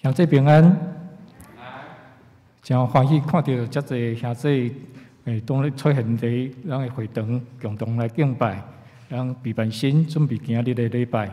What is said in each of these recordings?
兄弟平安，真欢喜看到遮侪兄弟当咧出现伫咱的会堂，共同来敬拜，咱备办心准备今日的礼拜。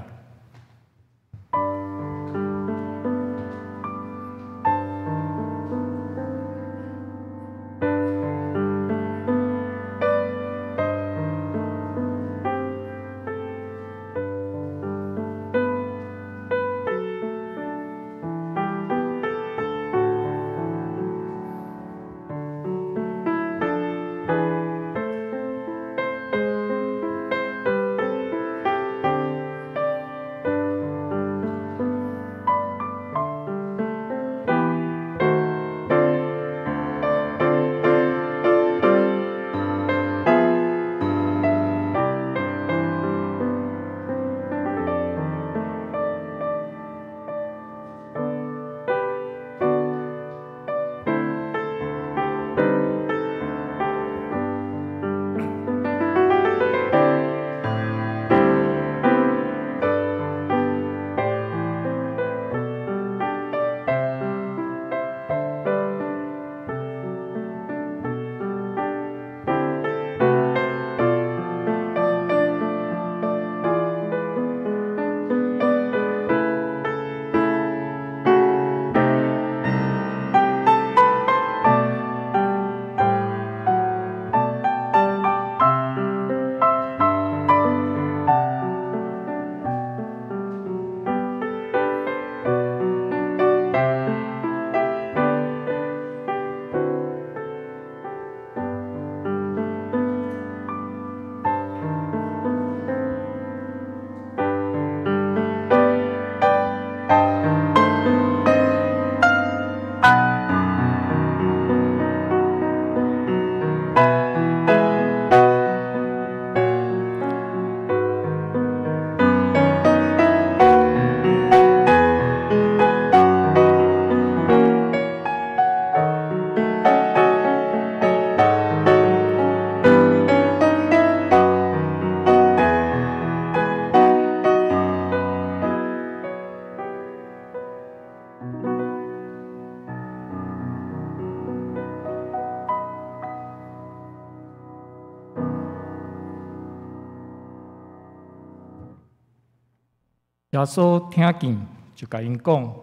耶稣听见，就甲因讲：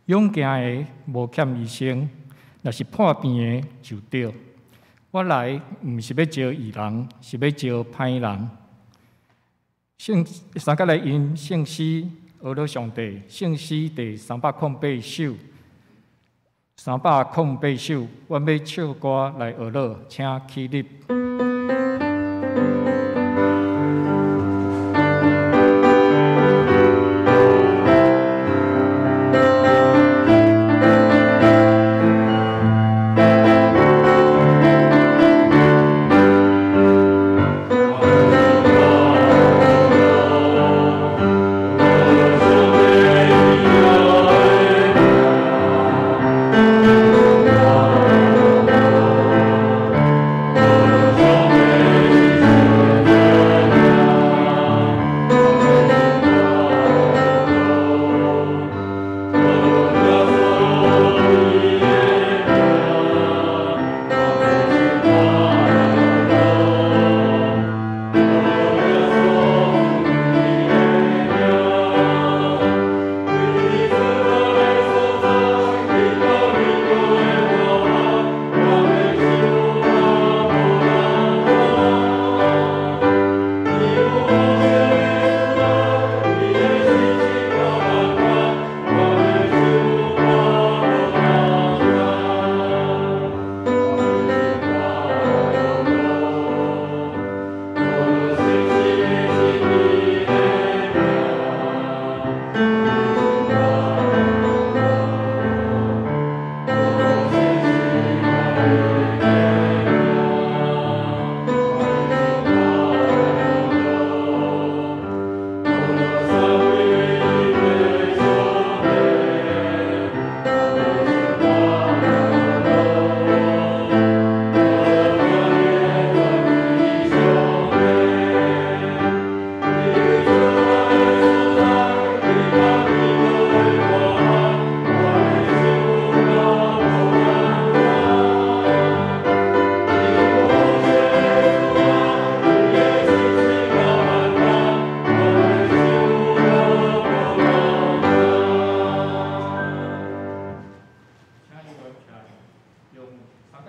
勇行的无欠医生，若是破病的就对。我来毋是要招义人，是要招歹人。三甲来因圣诗学了上帝，圣诗第308首，308首，阮要唱歌来学了，请起立。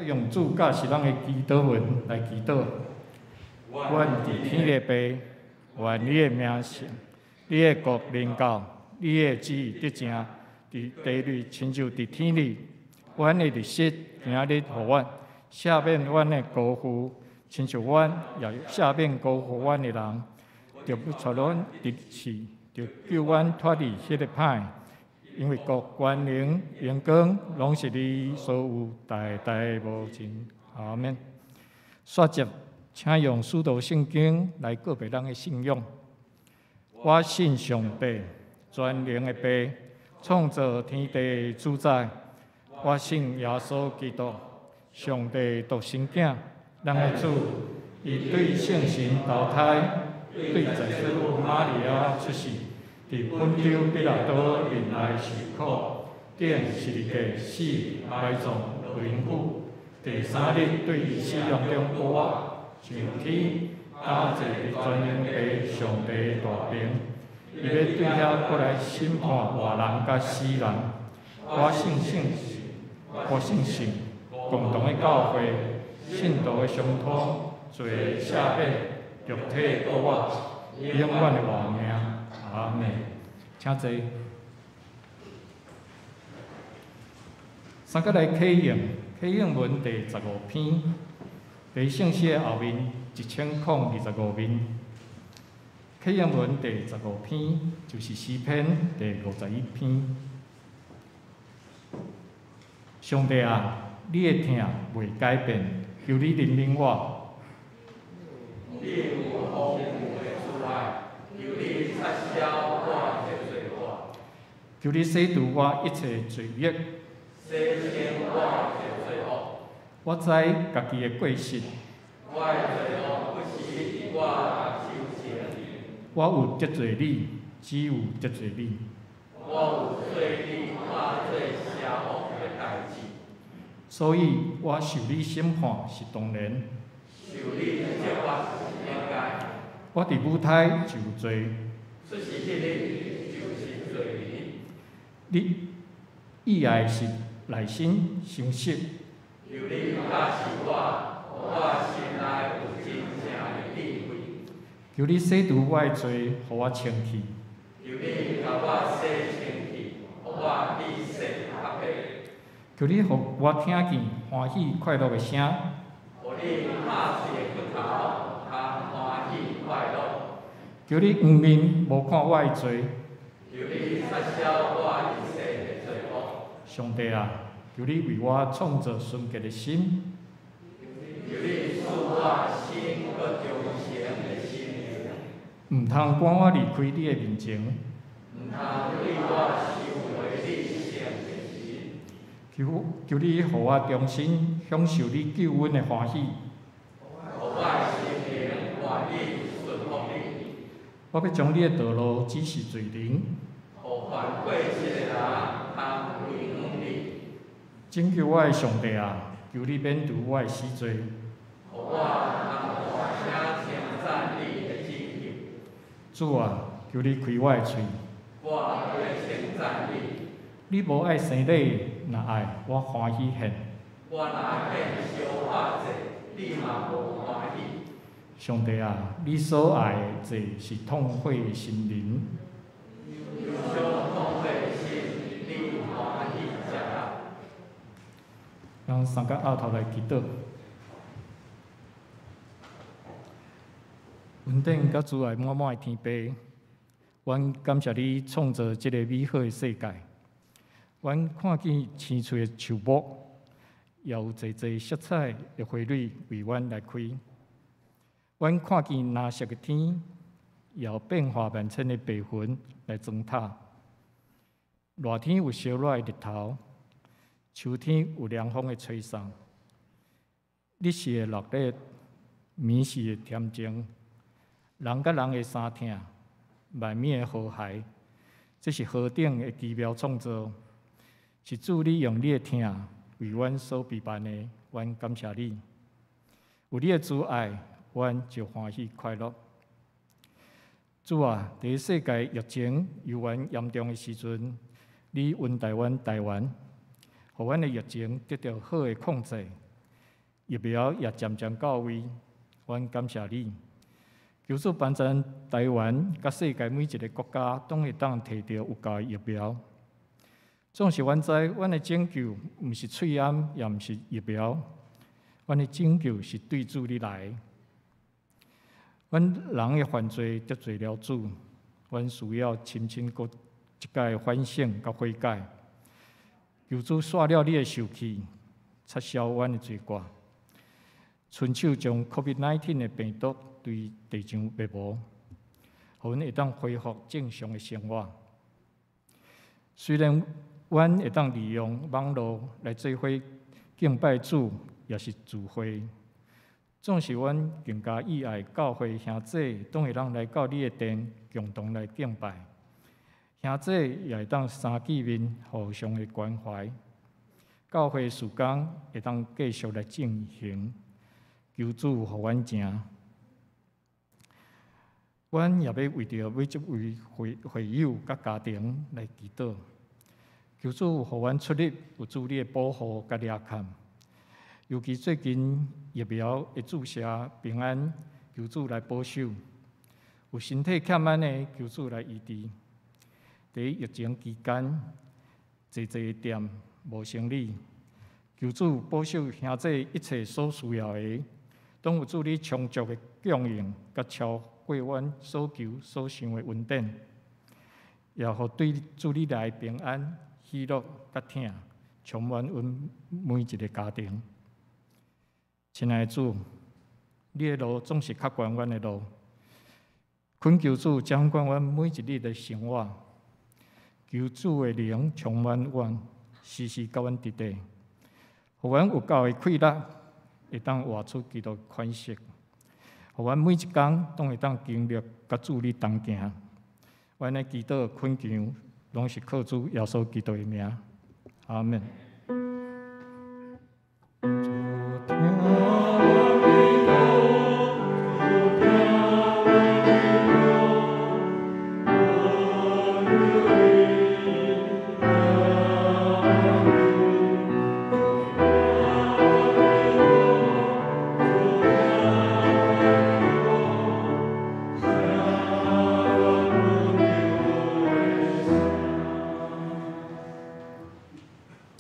用主教是咱的祈祷文来祈祷。阮伫天的爸，愿你的名圣，你的国临到，你的旨意得成，伫地里亲像伫天里。阮的日食今日互阮，赦免阮的过负，亲像阮也赦免过负阮的人。着不带阮入去，着救阮脱离迄个歹。因为国、权、能、荣光，拢是你所有，代代无尽。阿免。续接，请用使徒圣经来告别咱的信仰。我信上帝，全能的爸，创造天地主宰。我信耶稣基督，上帝独生囝，咱的主，伊对圣神投胎，对在世母玛利亚出世。伫本州彼拉多临来受苦，顶十字架死，埋葬灵府。第3日对死人中复活，上天打坐伫全能的上帝大名，伊要对遐过来审判活人甲死人。我信神，共同的教会，信徒的相通，罪赦免，肉体复活，永远的活命。阿门。请坐。三甲来启应文第15篇，第圣诗的后面1025面。启应文第15篇就是诗篇第51篇。上帝啊，你的疼袂改变，求你怜悯我。你有丰富的慈爱，求你撤销我的罪过。求你洗除我一切罪孽，洗清我的罪恶。我知家己的过失，我的罪恶不是伫我手前。我有得罪你，只有得罪你。我有做你怕做邪恶的代志，所以我受你审判是当然。受你责罚是应该。我伫母胎就罪，出世迄日就是罪人。意爱是内心相识。求你教示我，互我心内有真正的智慧。求你洗除我的罪，互我清气。求你甲我洗清气，互我比洗较白。求你互我听见欢喜快乐的声。互你拍碎的骨头，通欢喜快乐。求你黄面无看我的罪。求你撤销我一切的罪恶。上帝啊，求你为我创造纯洁的心。求你使我心搁忠诚的心灵。毋通赶我离开你的面前。毋通对我收回你圣的心。求你互我重新享受你救恩的欢喜。互我心灵愿意顺服你。我要将你的道路指示罪人。互犯过失的人通归向你。拯救我的上帝啊，求你免除我的死罪。互我通大声称赞你的拯救。主啊，求你开我的嘴。我要称赞你。你无爱生礼，若爱我欢喜献。我若献小法者，你嘛无欢喜。上帝啊，你所爱的罪是痛悔的心灵。忧伤痛悔的心，你欢喜接纳。咱三甲后头来祈祷。稳定甲主爱满满的天父，阮感谢你创造这个美好的世界。阮看见青翠的树木，也有侪侪色彩的花蕊为阮来开。阮看见蓝色的天，也有变化万千的白云来装塔。热天有烧热的日头，秋天有凉风的吹送。日时的落日，暝时的恬静，人甲人的相听，万物的和谐，这是何等的奇妙创造！是主你用你的听为阮所陪伴的，阮感谢你。有你的主爱，阮就欢喜快乐。主啊，在世界疫情尤为严重的时阵，你恩待阮台湾，互阮的疫情得到好的控制，疫苗也渐渐到位，阮感谢你。求主帮助台湾甲世界每一个国家，都会当摕到有够的疫苗。总是阮知，阮的拯救毋是喙暗，也毋是疫苗，阮的拯救是对主你来的。阮人的犯罪得罪了主，阮需要深深过一界反省甲悔改。求主刷了你的受气，撤销阮的罪过，伸手将 COVID-19 的病毒对地上灭无，互阮会当恢复正常的生活。虽然阮会当利用网络来做伙敬拜主，也是聚会。总是阮更加意爱教会兄弟，都会当来到你的殿，共同来敬拜。兄弟也会当三见面，互相的关怀。教会事工会当继续来进行，求主互阮行。阮也要为着每一位会友甲家庭来祈祷，求主互阮出入有主你的保护甲抓看。尤其最近疫苗的注射平安，求主来保守；有身体欠安的，求主来医治。在疫情期间，侪店无生理，求主保守兄弟一切所需要的，都有主你充足的供应，甲超过阮所求所想的稳定，也互对主你来平安、喜乐甲疼，充满阮每一个家庭。亲爱的主，你的路总是较悬阮的路，恳求主掌管阮每一日的生活，求主的灵充满阮，时时甲阮伫地，互阮有够的气力，会当活出基督款式，互阮每一天都会当经历甲主你同行。阮的祈祷恳求，拢是靠主耶稣基督的名，阿门。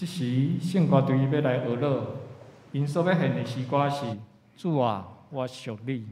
即时圣歌队要来学乐，因所要献的诗歌是：主啊，我属你。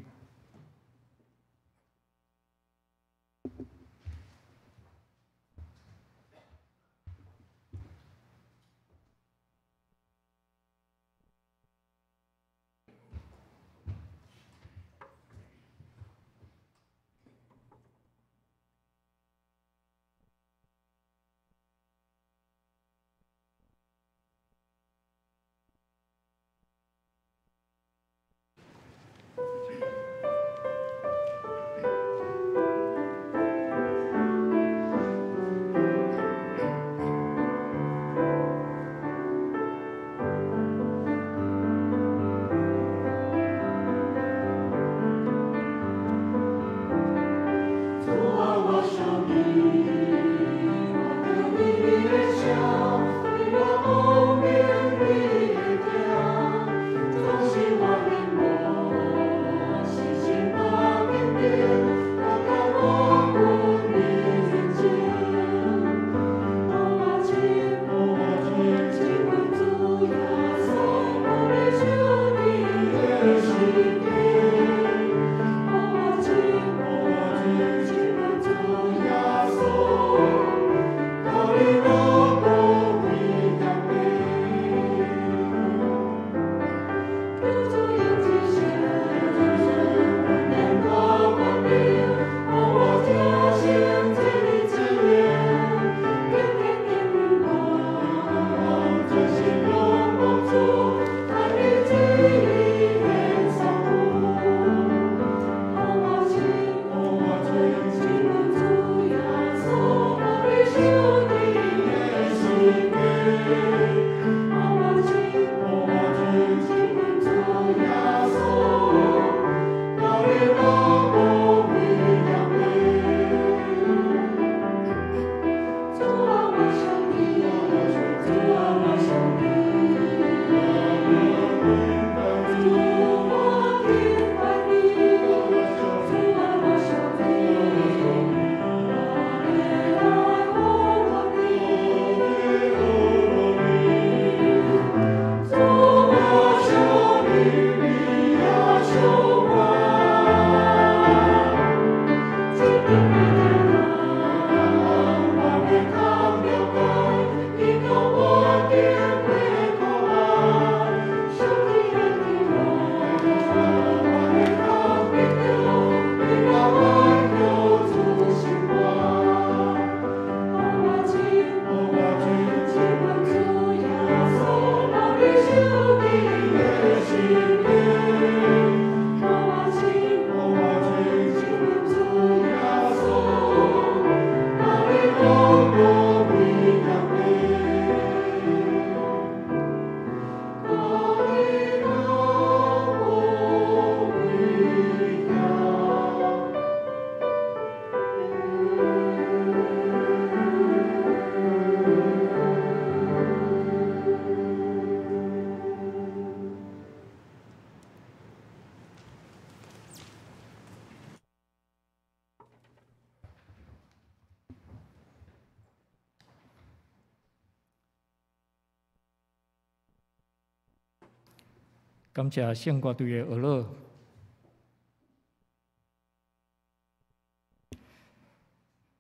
感谢圣歌队的学乐。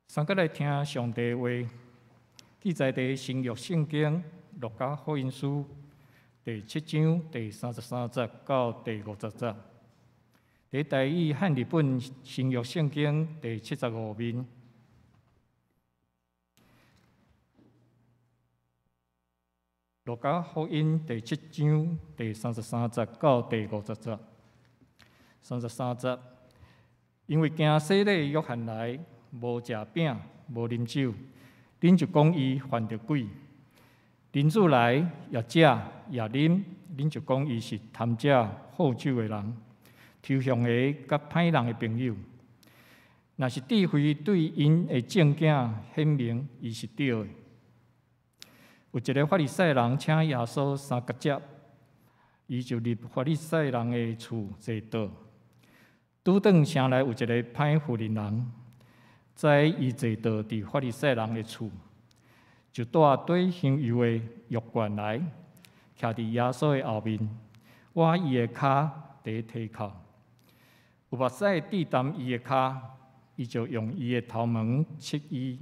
三个来听上帝话，记载在新约圣经路加福音书第7章第33节到第50节。在台语和日本新约圣经第75面。路加福音第7章第33节到第50节。33节，因为惊洗礼约翰来，无食饼，无啉酒，恁就讲伊犯着鬼。人子来也食也啉，恁就讲伊是贪食好酒的人，抽象的甲歹人的朋友。若是智慧对因的证件显明，伊是对的。有一个法利赛人请耶稣三角接，伊就入法利赛人的厝坐倒。拄转城内有一个歹妇人，知伊坐倒伫法利赛人的厝，就带对香油的玉罐来，徛伫耶稣的后面，挖伊的骹伫体口。有目屎滴淡伊的骹，伊就用伊的头毛拭伊，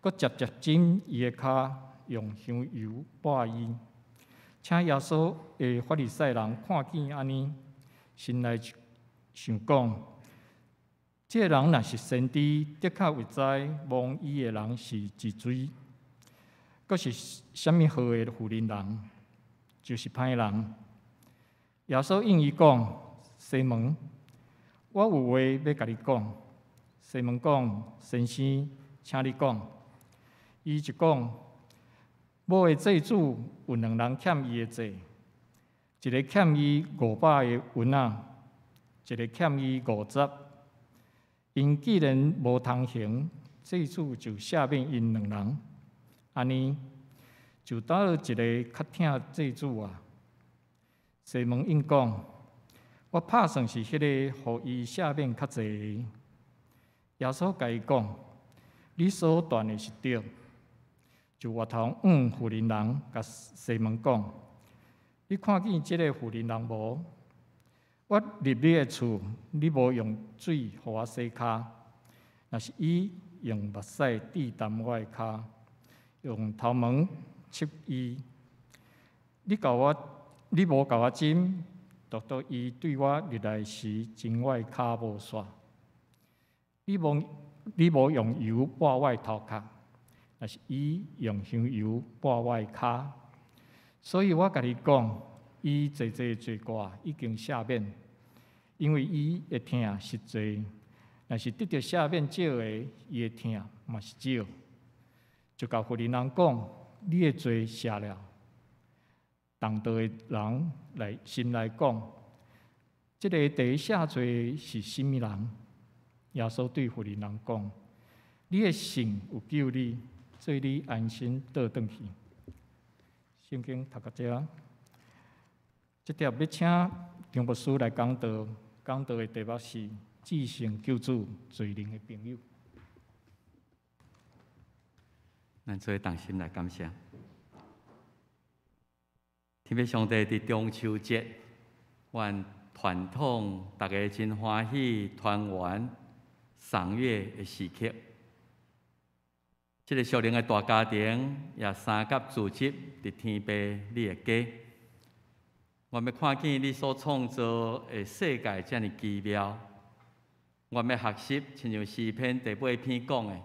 佮接浸伊的骹，用香油抹伊。请耶稣的法利赛人看见安尼，心内想讲：这人若是先知，的确会知蒙伊的人是一水。佫是虾米好的妇人人，就是歹人。耶稣应伊讲：西门，我有话要甲你讲。西门讲：先生，请你讲。伊就讲：某的祭主有2人欠伊的债，一个欠伊500个银仔，一个欠伊50。因既然无通行，祭主就赦免因2人。安尼，就倒一个较疼祭主啊。西门应讲：我拍算是迄个，互伊赦免较济。耶稣甲伊讲：你所断的是对。就活头妇人人甲西门讲：你看见即个妇人人无？我入你的厝，你无用水互我洗骹，若是伊用目屎滴淡我的骹，用头毛拭伊。你无甲我浸，独伊对我入来时浸我的骹无煞。你无用油抹我的头壳，若是伊用香油抹我的骹。所以我甲你讲，伊济罪过已经赦免，因为伊的疼是济。若是得到赦免少的，伊的疼嘛是少。就甲妇人人讲：你的罪赦了。同道的人心来讲：这个第一赦罪是甚物人？耶稣对妇人人讲：你的信有救你，所以你安心倒转去。圣经读到这，这条要请张牧师来讲道，讲道的题目是“至圣救主罪人的朋友”。咱做同心来感谢，天父上帝伫中秋节，愿传统大家真欢喜团圆赏月的时刻。这个属灵的大家庭也三甲聚集伫天父你的家，我要看见你所创造的世界遮尔奇妙，我要学习，亲像诗篇第8篇讲的，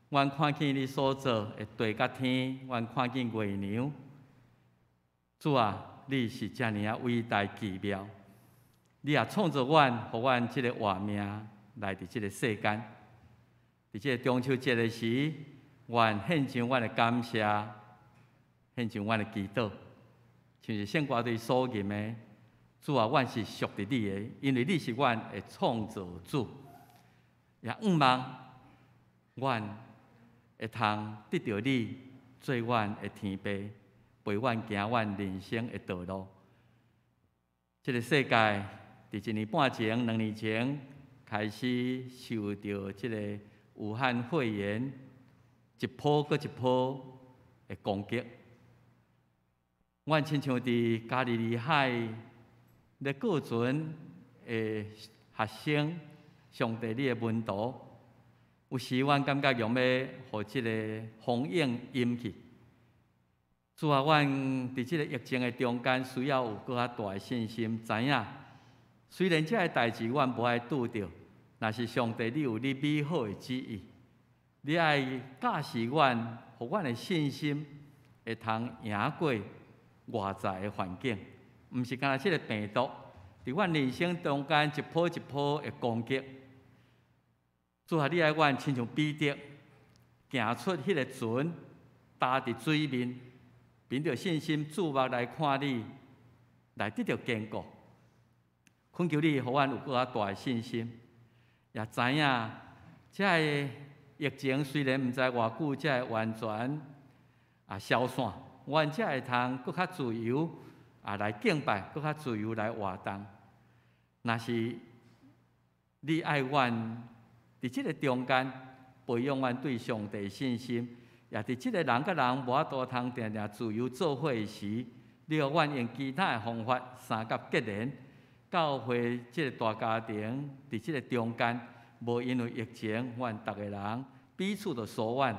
我看见你所造的地甲天，我看见月亮。主啊，你是遮尔啊伟大奇妙，你也创造阮，互阮这个活命来伫这个世间。伫这个中秋节的时，愿献上阮的感谢，献上阮的祈祷，像是圣歌队所吟的：主啊，阮是属于你的，因为你是阮的创造主。也盼望阮会通得到你做阮的天父，陪阮行阮人生的道路。这个世界伫1年半前、2年前开始受到这个武汉肺炎一波搁一波的攻击。阮亲像伫加利利海咧过船的学生，上帝你的门徒，有时阮感觉用要互即个风影淹去。主啊，阮伫即个疫情的中间，需要有搁较大的信心，知影虽然这个代志阮无爱拄着，若是上帝你有你美好的旨意，你爱教示阮，互阮的信心会通赢过外在的环境，毋是干那即个病毒伫阮人生中间一波一波的攻击。主啊，你爱阮亲像彼得行出迄个船，踏伫水面，凭着信心注目来看你，来得到坚固。恳求你，互阮有搁较大的信心，也知影这个疫情虽然毋知偌久才会完全消散，阮才会通搁较自由来敬拜，搁较自由来活动。若是你爱阮伫即个中间培养阮对上帝的信心，也伫即个人甲人无法度通定定自由做伙时，你互阮用其他的方法三甲结连，教会即个大家庭伫即个中间，无因为疫情，阮逐个人彼此着疏远，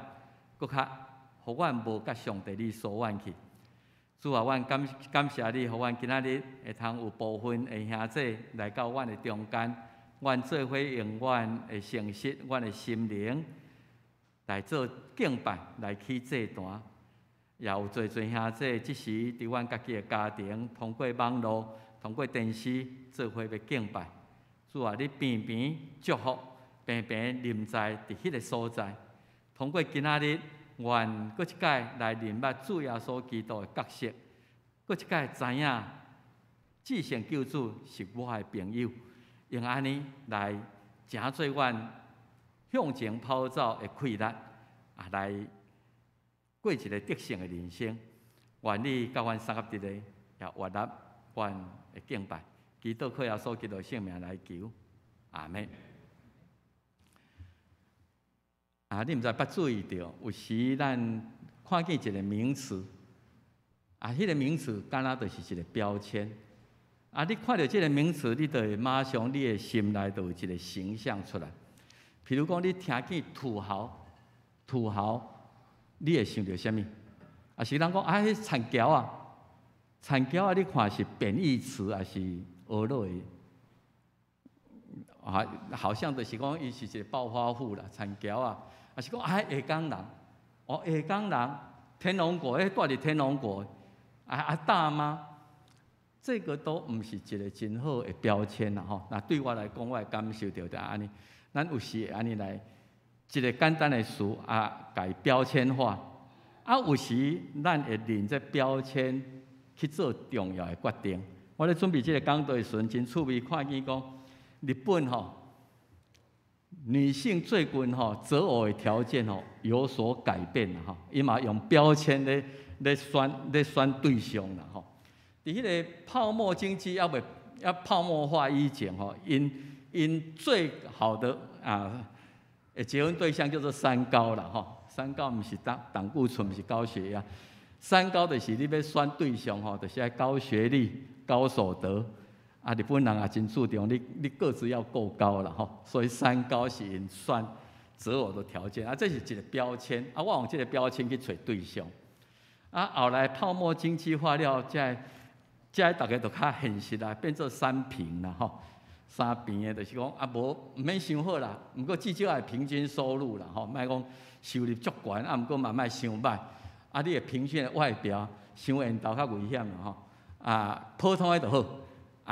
搁较互阮无甲上帝你疏远去。主啊，阮感谢你，互阮今仔日会通有部分的兄弟来到阮的中间，阮做伙用阮的诚实、阮的心灵来做敬拜，来去祭坛。也有侪兄弟，即时伫阮家己的家庭，通过网络、通过电视做伙要敬拜。主啊，你偏偏祝福，偏偏临在伫迄个所在，通过今仔日。愿搁一届来认捌主耶稣基督的角色，搁一届知影至圣救主是我的朋友，用安尼来成做阮向前跑走的气力，来过一个得胜的人生。愿你甲阮三合一个也活纳阮的敬拜，基督靠耶稣基督性命来求，阿门。你毋知捌注意到，有时咱看见一个名词，迄个名词敢若就是一个标签。你看到这个名词，你就会马上你的心内就有一个形象出来。譬如讲，你听见土豪，你会想到什么？是人讲迄田桥啊，田桥啊，你看是贬义词还是俄落的？好像就是讲，伊是一个暴发户啦，田桥啊。也是讲下港人，下港人，天龙国，住伫天龙国，大妈，这个都毋是一个真好的标签啦吼。那对我来讲，我会感受到就安尼，咱有时会安尼来一个简单的事甲伊标签化，有时咱会认这标签去做重要的决定。我咧准备这个讲道的时阵，真趣味，看见讲日本吼。女性最近择偶的条件有所改变啦伊嘛用标签咧选对象啦伫迄个泡沫经济要泡沫化以前因最好的结婚对象叫做三高啦三高毋是胆固醇，毋是高血压，三高就是你要选对象就是要高学历、高所得。日本人也真注重你个子要够高啦所以三高是因选择偶的条件这是一个标签我用这个标签去找对象后来泡沫经济化了，这大家都较现实啦，变做三平啦三平的就是讲无唔免伤好啦，不过至少也平均收入啦莫讲收入足悬不过嘛莫伤歹你的平均的外表伤缘投较危险啦普通的就好。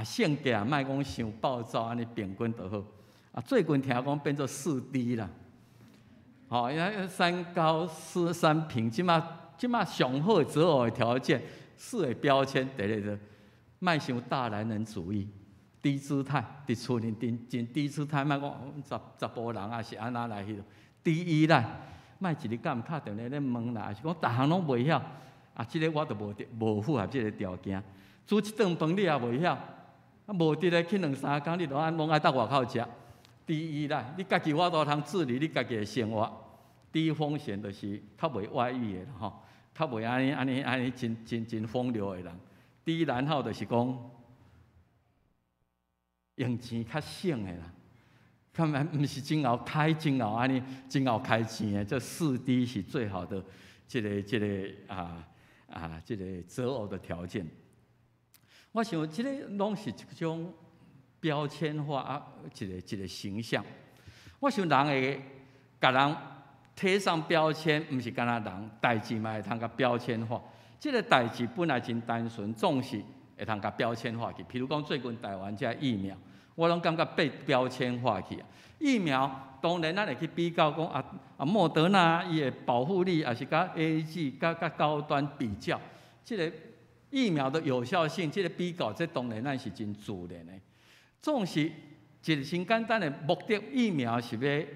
性格莫讲伤暴躁，安尼平均就好。最近听讲变做4D 啦，因为三高三平，即马上好择偶的条件，4个标签，第一个莫伤大男人主义，低姿态，伫厝里真低姿态，莫讲查甫人也是安那来迄低依赖，莫一日敢敲电话咧问啦，是讲逐项拢袂晓，即个我都无符合即个条件，煮一顿饭你也袂晓。无得咧，去2、3工，你拢爱到外口食。低依赖，你家己我都通治理你家己的生活。低风险就是较袂外遇的较袂安尼真风流的人。低然后就是讲用钱较省的啦，毋是真后开真后安尼，真后开钱的。这4D 是最好的这个择偶的条件。我想，这个拢是一种标签化一个形象。我想，人会甲人贴上标签，毋是干那人代志嘛会通甲标签化。这个代志本来真单纯，总是会通甲标签化去。譬如讲，最近台湾这疫苗，我拢感觉被标签化去。疫苗当然咱会去比较讲莫德纳伊的保护力，也是甲 AZ 甲高端比较，这个。疫苗的有效性，这个比较，这当然咱是真自然的。总是一个真简单的目的，疫苗是要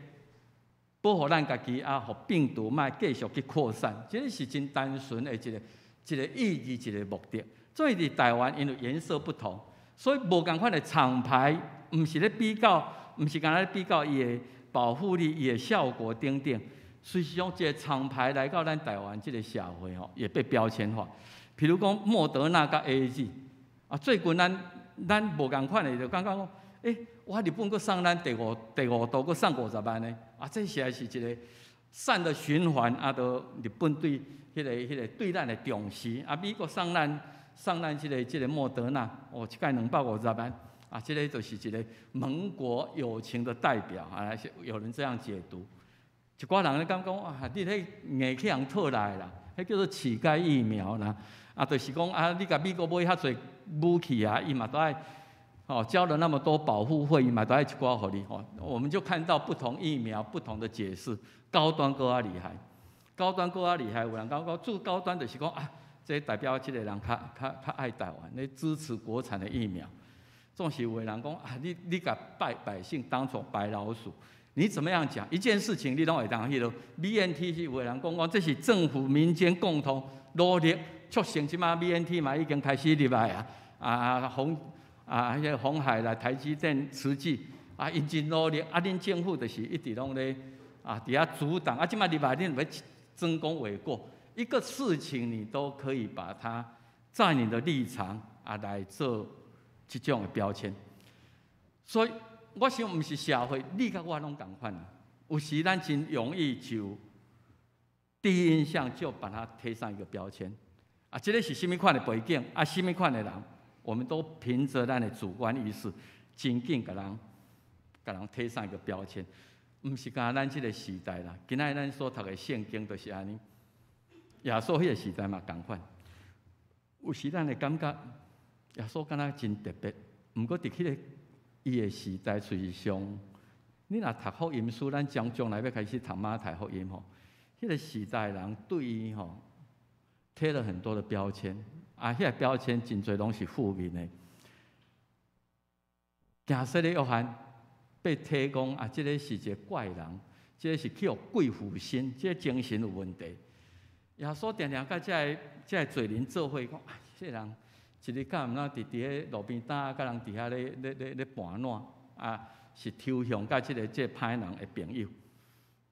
保护咱家己互病毒莫继续去扩散，这是真单纯的一个意义，一个目的。所以伫台湾，因为颜色不同，所以无共款的厂牌，毋是咧比较，毋是干那比较伊的保护力、伊的效果等等。随时用一个厂牌来到咱台湾这个社会吼，也被标签化。譬如讲莫德纳甲 AZ， 啊，最近咱无共款的，就感觉讲，我日本佫送咱第五度佫送50万呢，啊，这实在是一个善的循环，啊，都日本对迄个对咱的重视，啊，美国送咱这个莫德纳，哦，一届250万，啊，这个就是一个盟国友情的代表，啊，有人这样解读。一寡人咧感觉啊，你迄硬去人套来啦，迄叫做乞丐疫苗啦，啊，就是讲啊，你甲美国买遐侪武器啊，伊嘛都爱。交了那么多保护费，嘛都爱一寡互你。我们就看到不同疫苗不同的解释，高端更加厉害，高端更加厉害。有人讲最高端就是讲啊，这代表这个人较爱台湾，你支持国产的疫苗。总是有的人讲啊，你甲百姓当作白老鼠，你怎么样讲一件事情，你拢会当迄落 BNT 是有的人讲这是政府民间共同努力促成，即马 BNT 嘛已经开始入来迄个鸿海啦、台积电、慈济啊，因真努力啊，恁政府就是一直拢咧伫遐阻挡啊，即马入来恁要争功诿过，一个事情你都可以把它在你的立场来做这种的标签。所以我想，毋是社会，你甲我拢同款，有时咱真容易就第一印象就把它贴上一个标签啊，这个是什么款的背景啊，什么款的人。我们都凭着咱的主观意识，紧紧给人贴上一个标签，唔是讲咱这个时代啦。今仔咱所读的圣经都是安尼，耶稣迄个时代嘛同款。有时咱会感觉耶稣敢若真特别，毋过伫迄个伊的时代，随时上，你若读福音书，咱将来要开始读马太福音吼，迄个时代人对伊吼贴了很多的标签。啊，迄个标签真侪拢是负面的。行色的约翰被提讲啊，这个是一个怪人，这个是去有贵妇心，这个精神有问题。耶稣常常甲这个罪人做伙讲，这个人一日敢毋那伫迄路边搭，甲人伫遐咧盘烂啊，是抽象甲这个歹人的朋友。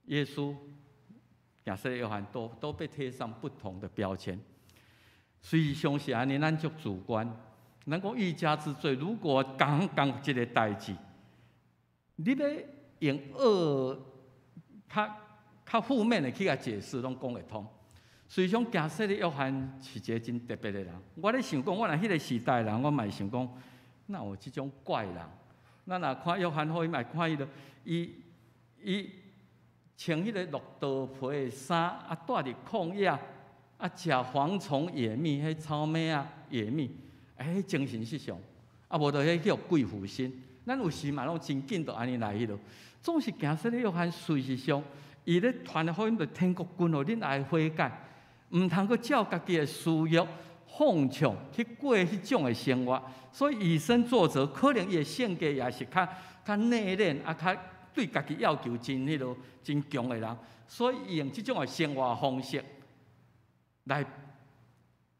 耶稣、行色的约翰都被贴上不同的标签。虽然是安尼，咱足主观。咱讲欲加之罪，如果讲一个代志，你要用较负面的去甲解释，拢讲会通。虽然行色的约翰是一个真特别的人，我咧想讲，我若迄个时代人，我嘛会想讲，哪有即种怪人？咱若看约翰福音，嘛看伊穿迄个绿豆皮的衫，啊，住伫旷野。啊，食蝗虫、野蜜，迄草莓啊、野蜜，精神失常，啊，无就迄叫贵妇心。咱有时嘛拢真紧，就安尼来迄落。总是行色的约翰，事实上，伊咧传福音，就天国君互恁来悔改，毋通去照家己的私欲、放纵去过迄种的生活。所以以身作则，可能伊的性格也是较内敛，啊，较对家己要求真强的人。所以伊用即种的生活方式。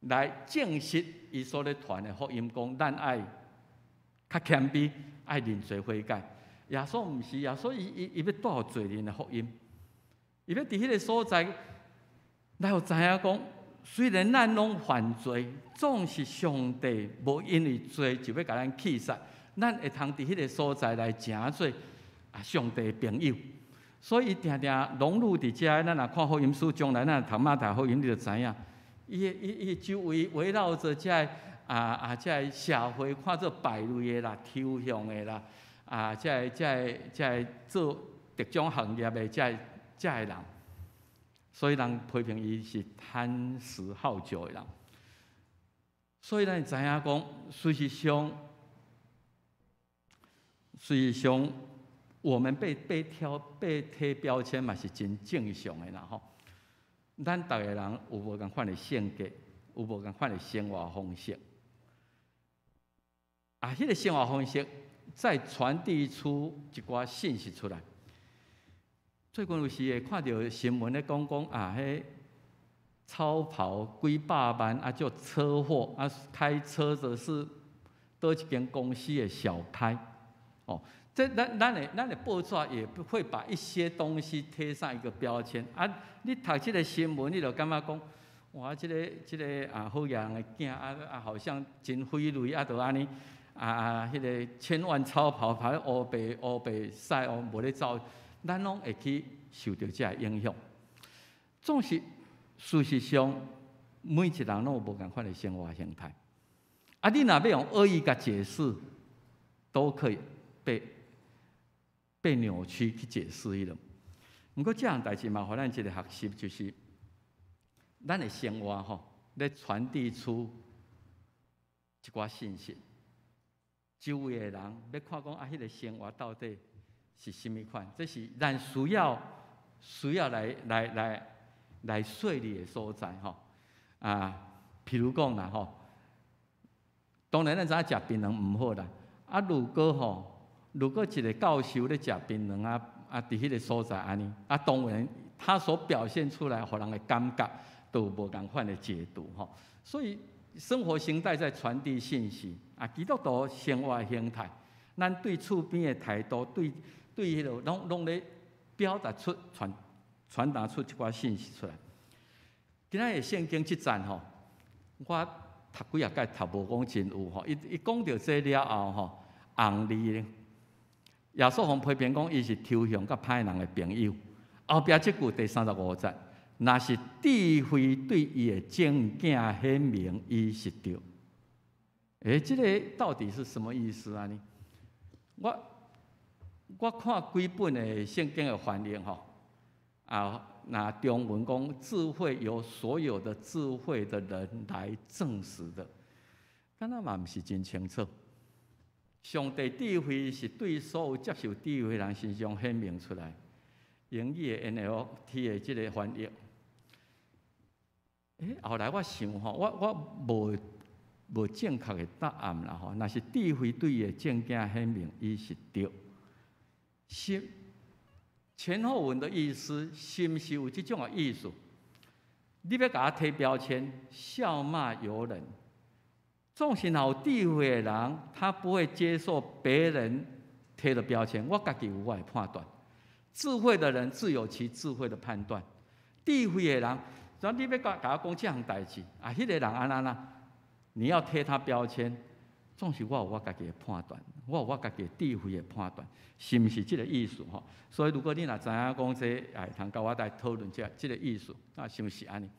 来证实伊所咧传的福音，讲咱爱较谦卑，爱认罪悔改。耶稣毋是，耶稣伊要带互罪人的福音，伊要伫迄个所在，来互知影讲，虽然咱拢犯罪，总是上帝无因为罪就要甲咱气杀，咱会通伫迄个所在来成做上帝的朋友。所以常常融入伫遮，咱若看福音书，将来咱读马太福音，你就知影，伊周围围绕着遮遮社会，看做败类的啦、抽象的啦，遮做特种行业的遮的人，所以人批评伊是贪食好酒的人。所以咱知影讲，事实上。我们被贴标签嘛是真正常的啦吼。咱逐个人有无共款的性格，有无共款的生活方式。迄个生活方式再传递出一寡信息出来。最近有时会看到新闻咧讲迄超跑几百万就车祸开车子是倒一间公司的小开哦。这咱的报纸也不会把一些东西贴上一个标签啊。你读这个新闻，你就感觉讲，哇，这个好样的囝好像真匪类啊，就安尼迄个千万超跑跑乌白驶无咧走，咱拢会去受到这影响。总是事实上，每一人拢有无共款的生活形态。啊，你若要用恶意甲解释，都可以被扭曲去解释伊了。不过这样代志嘛，互咱一个学习就是，咱的生活吼，咧传递出一寡信息。周围的人要看讲迄个生活到底是甚物款，这是咱需要来说理的所在吼。譬如讲啦吼，当然咱知影食槟榔毋好啦。如果一个教授咧食槟榔伫迄个所在安尼，当然他所表现出来，互人的感觉都有无共款的解读吼。所以生活形态在传递信息基督徒生活形态，咱对厝边的态度，对迄个拢咧表达出传达出一寡信息出来。今仔日圣经这站吼，我读几啊届读无讲真有吼，伊讲到这了后吼，红字咧，耶稣互批评讲伊是抽象甲歹人的朋友。后壁这句第35节，若是智慧对伊的正经显明，伊是对。这个到底是什么意思啊？呢？我看几本的圣经的翻译吼，那中文讲智慧由所有的智慧的人来证实的，敢若嘛毋是真清楚。上帝智慧是对所有接受智慧的人身上显明出来。英语的 NLT 的这个翻译，后来我想吼，我无正确的答案啦吼。若是智慧对伊的正经显明，伊是对。是前后文的意思，是毋是有这种的意思？你要甲我贴标签，笑骂由人。总是有智慧的人，他不会接受别人贴的标签。我家己有我的判断。智慧的人自有其智慧的判断。智慧的人，然后你要甲我讲这项代志，迄个人安那，你要贴他标签，总是我有我家己的判断，我有我家己的智慧的判断，是毋是这个意思吼？所以如果你若知影讲这，通甲我来讨论这个意思，是毋是安尼？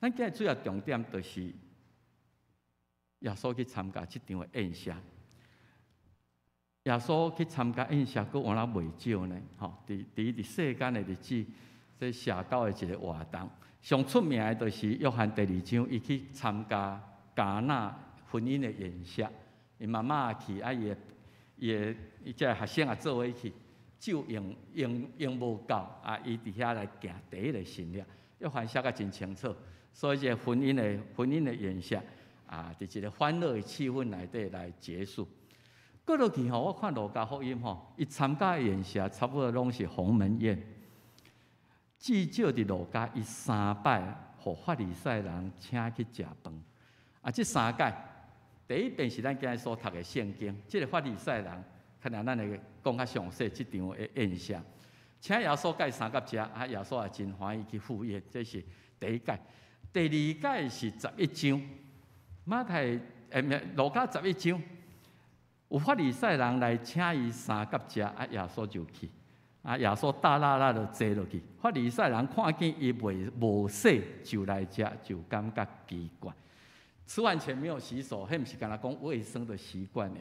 咱今日主要重点就是耶稣去参加这场的宴席。耶稣去参加宴席，佫换了袂少呢。伫世间的日子，这社交的一个活动，上出名的就是约翰第2章，伊去参加迦纳婚姻的宴席。伊妈妈去，伊这学生做伙去，酒用无够，伊伫遐来行第一个新娘。约翰写甲真清楚，所以这婚姻的宴席伫一个欢乐的气氛内底来结束。过落去我看路加福音伊参加的宴席差不多拢是鸿门宴。至少伫路加伊3摆，互法利赛人请去食饭。这3届，第一遍是咱今日所读的圣经，这个法利赛人，可能咱会讲较详细这场的宴席，请耶稣介3角食，耶稣也真欢喜去赴宴，这是第一届。第2届是11章，马太路加11章。有法利赛人来请伊3角食，耶稣就去。耶稣大拉就坐落去。法利赛人看见伊无洗就来食，就感觉奇怪。吃饭前没有洗手，迄毋是干那讲卫生的习惯呢？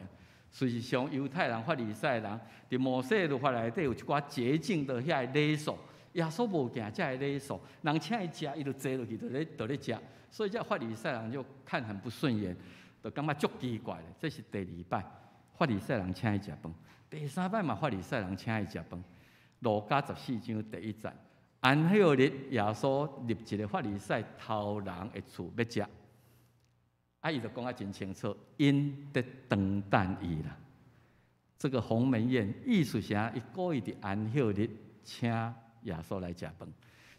事实上，犹太人、法利赛人伫摩西律法内底有一寡洁净的遐礼数，耶稣无行这个礼数，人请伊食，伊就坐落去，就咧食。所以这法利赛人就看很不顺眼，就感觉足奇怪的。这是第2摆。法利赛人请伊食饭，第3摆嘛，法利赛人请伊食饭。路加14章第1节，安息日耶稣入一个法利赛头人的厝要食，伊就讲真清楚，因得长等伊啦。这个鸿门宴意思是伊故意伫安息日请耶稣来食饭，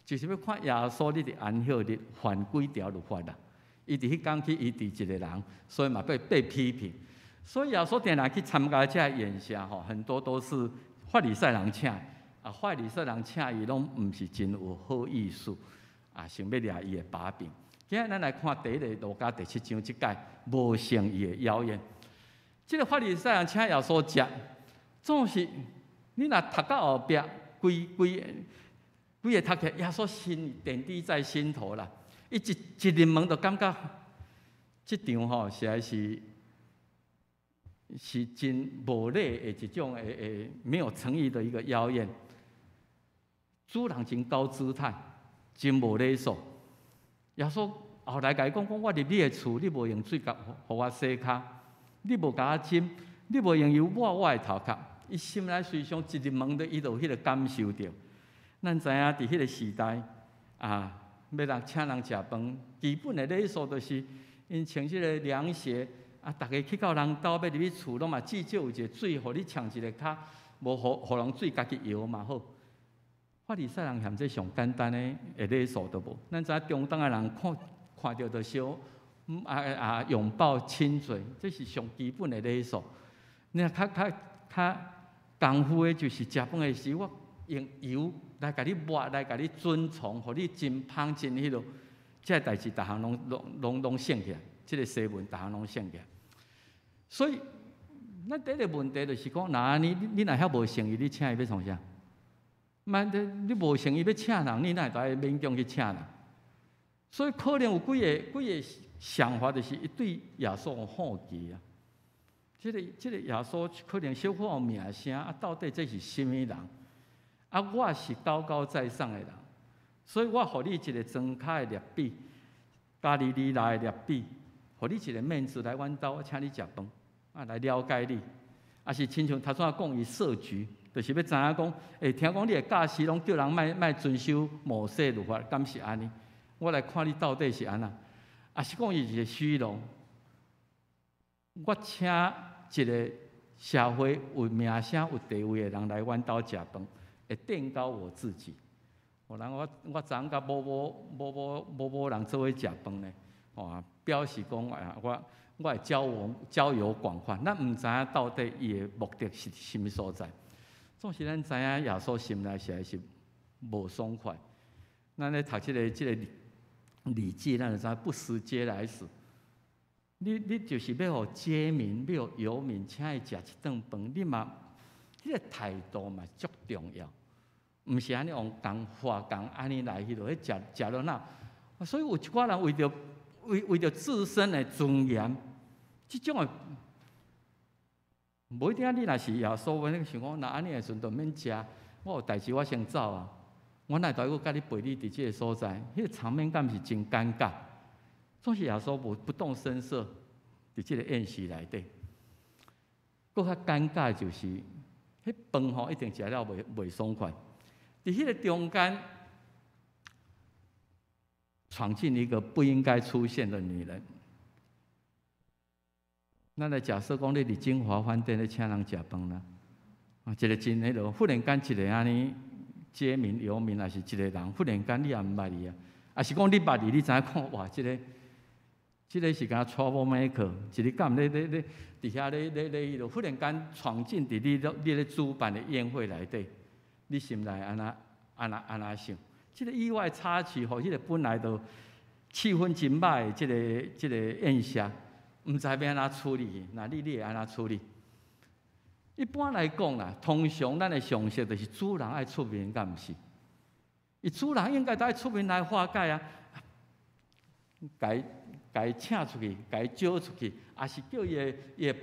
就是要看耶稣你伫安息日犯几条律法啦。伊伫迄天去医治一个人，所以嘛被批评。所以耶稣定来去参加这宴席吼，很多都是法利赛人请，法利赛人请伊拢毋是真有好意思，想要掠伊的把柄。今日咱来看第一个路加第7章即届无成伊的妖言。即个法利赛人请耶稣食，总是你若读到后壁，规个读起，耶稣心奠定在心头啦。伊一入门就感觉，即场吼实在是真无礼的一种没有诚意的一个妖艳。主人真高姿态，真无礼数。耶稣后来甲伊讲，我入你的厝，你无用水甲互我洗骹，你无甲我浸，你无用油抹我的头壳。伊心内随想一入门的，伊就有迄个感受着。咱知影伫迄个时代要人请人食饭，基本的礼数就是因穿即个凉鞋，逐个去到人兜要入去厝，拢嘛至少有一个水，互你呛一个脚，无互人水家己摇嘛好。法利赛人嫌这上简单的礼数都无。咱知影中东的人看到就小拥抱亲嘴，这是上基本的礼数。你较功夫的就是食饭的时，我用油来甲你抹，来甲你尊崇，互你真芳真迄落，这代志，逐项拢省起来。这个西文，逐项拢省起来。所以，咱第一个问题就是讲，你若遐无诚意，你请伊要创啥？你无诚意要请人，你哪会勉强去请人？所以可能有几个想法，就是伊对耶稣有好奇啊。这个耶稣可能小可有名声到底这是什么人？我是高高在上的人，所以我互你一个装脚的劣币，加利利来的劣币，互你一个面子来阮兜，我请你食饭，来了解你。是亲像头先讲伊设局，就是要知影讲，听讲你的教师拢叫人莫遵守摩西律法，敢是安尼？我来看你到底是安那？是讲伊是一个虚荣？我请一个社会有名声、有地位的人来阮兜食饭，会垫高我自己。我昨昏甲某人做伙食饭呢，表示讲我会交友广泛，咱毋知影到底伊的目的是什么所在。总是咱知影耶稣心内实在是无爽快。咱咧读这个礼记，咱就知不食嗟来食。你就是要互街民，要互游民，请伊食一顿饭，你嘛，迄个态度嘛足重要，毋是安尼用话讲安尼来迄落，食落哪？所以有一寡人为着自身的尊严，即种的，无一定你若是耶稣，我想讲，那安尼的时阵就免食，我有代志我先走啊，我哪会甲你陪你伫即个所在？迄个场面感是真尴尬。总是耶稣不动声色，伫即个宴席内底，搁较尴尬就是，迄饭吼一定食了袂爽快。伫迄个中间，闯进一个不应该出现的女人。咱来假设讲，你伫金华饭店咧请人食饭啦，一个真迄落，忽然间一个安尼街民游民，还是一个人，忽然间你也毋捌伊啊，是讲你捌伊，你知影看哇，这个是敢 trouble maker， 一日干咧伫遐咧，忽然间闯进伫你咧主办的宴会内底，你心内安那想？这个意外插曲，互这个本来就气氛真歹的这个宴席，毋知要安怎处理？那你会安怎处理？一般来讲啦，通常咱的常识就是主人爱出面，敢毋是？伊主人应该都爱出面来化解啊，该请出去，该招出去，也是叫伊的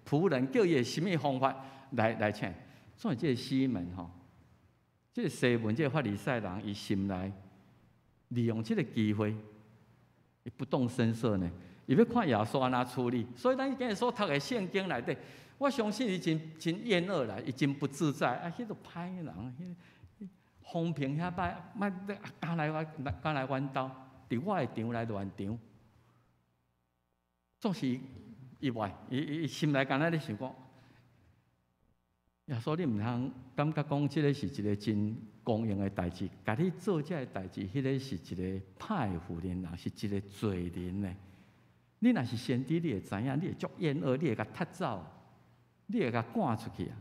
仆人，叫伊什么方法来请？所以这个西门吼，这个西门，这个法利赛人，伊心内利用这个机会，伊不动声色呢，伊要看耶稣安怎处理。所以咱今日所读的圣经内底，我相信伊真厌恶啦，伊真不自在。迄个歹人，风评遐歹，敢来阮兜，伫我的场来乱场。总是意外，伊心内敢若咧想讲，耶稣你毋通感觉讲，即个是一个真公用的代志，家己做这个代志，迄个是一个歹妇人，是一个罪人呢。你若是先知，你会知影，你会足厌恶，你会甲踢走，你会甲赶出去啊！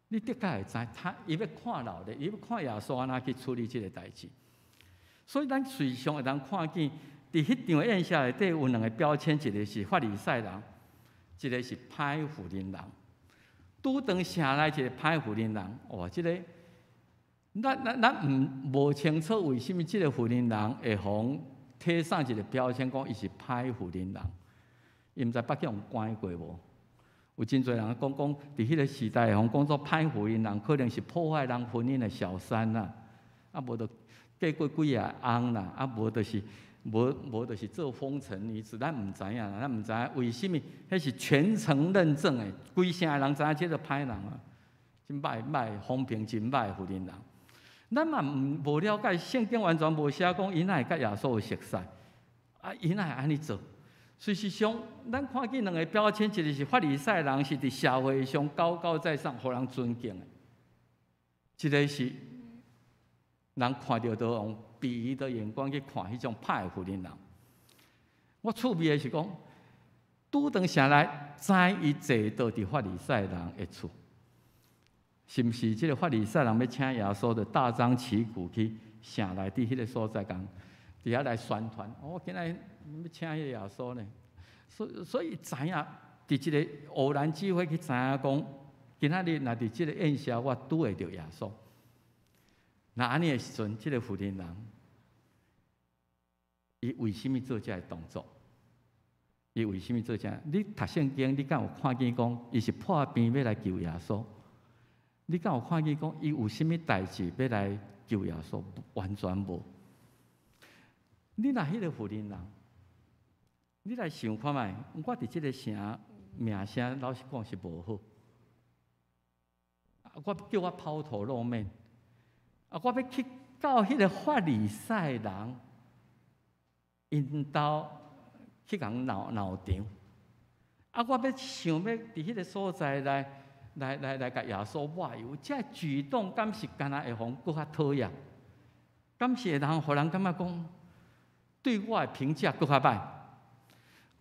你的确会知，伊要看老的，伊要看耶稣安怎去处理这个代志。所以咱随常会当看见，伫迄场宴席内底有两个标签，一个是法利赛人，一个是歹妇人人。拄当城内一个歹妇人人，哇！这个咱无清楚为什么这个妇人人会互贴上一个标签，讲伊是歹妇人人，伊毋知捌去互关过无？有真侪人讲，伫迄个时代，互讲做歹妇人人，可能是破坏人婚姻的小三啦，无就嫁过几个翁啦，无就是无就是做风尘女子，咱毋知影，咱毋知影为什么？迄是全程认证的，规城的人知影这个歹人啊，真歹，风评真歹的妇人人。咱嘛无了解，圣经完全无写讲伊哪会甲耶稣有熟识，伊哪会安尼做？事实上，咱看见两个标签，一个是法利赛人，是伫社会上高高在上，互人尊敬的；一个是人看到都用鄙夷的眼光去看迄种歹妇人人。我趣味的是讲，拄当城内知伊坐倒伫法利赛人的厝。是毋是即个法利赛人要请耶稣，就大张旗鼓去城内底迄个所在讲，伫遐来宣传。我今仔要请迄个耶稣呢，所以知影伫即个偶然机会去知影讲，今仔日若伫即个宴席，我拄会着耶稣。那安尼的时阵，即个妇人人，伊为什么做这个动作？伊为什么做这个？你读圣经，你敢有看见讲，伊是破病要来救耶稣？你敢有看见讲，伊有甚物代志要来救耶稣？完全无。你若迄个妇人人，你来想看觅，我伫即个城名声老实讲是无好。我叫我抛头露面，我要去到迄个法利赛人因兜去共闹场。我要想要伫迄个所在内。来，甲耶稣抹油，这举动敢是干那会互搁较讨厌？敢是会人互人感觉讲对我的评价搁较歹？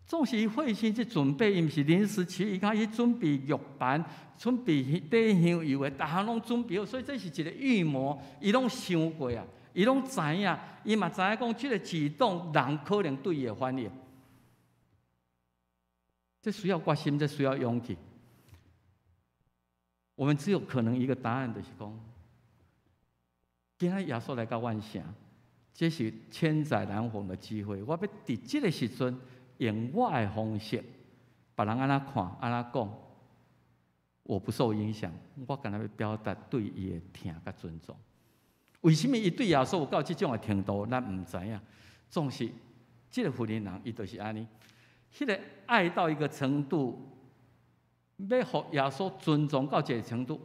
总是伊费心去准备，伊毋是临时起意，伊准备玉盘，准备底香油的，逐项拢准备好，所以这是一个预谋，伊拢想过啊，伊拢知影，伊嘛知影讲这个举动人可能对伊的反应，这需要决心，这需要勇气。我们只有可能一个答案，就是讲，今仔耶稣来到万城，这是千载难逢的机会。我要伫这个时阵，用我的方式，别人安怎看、安怎讲，我不受影响。我敢若要表达对伊的疼甲尊重。为什么伊对耶稣有到这种的程度，咱唔知影。总是这个妇人人，伊就是安尼，迄个爱到一个程度。要互耶稣尊重到一个程度，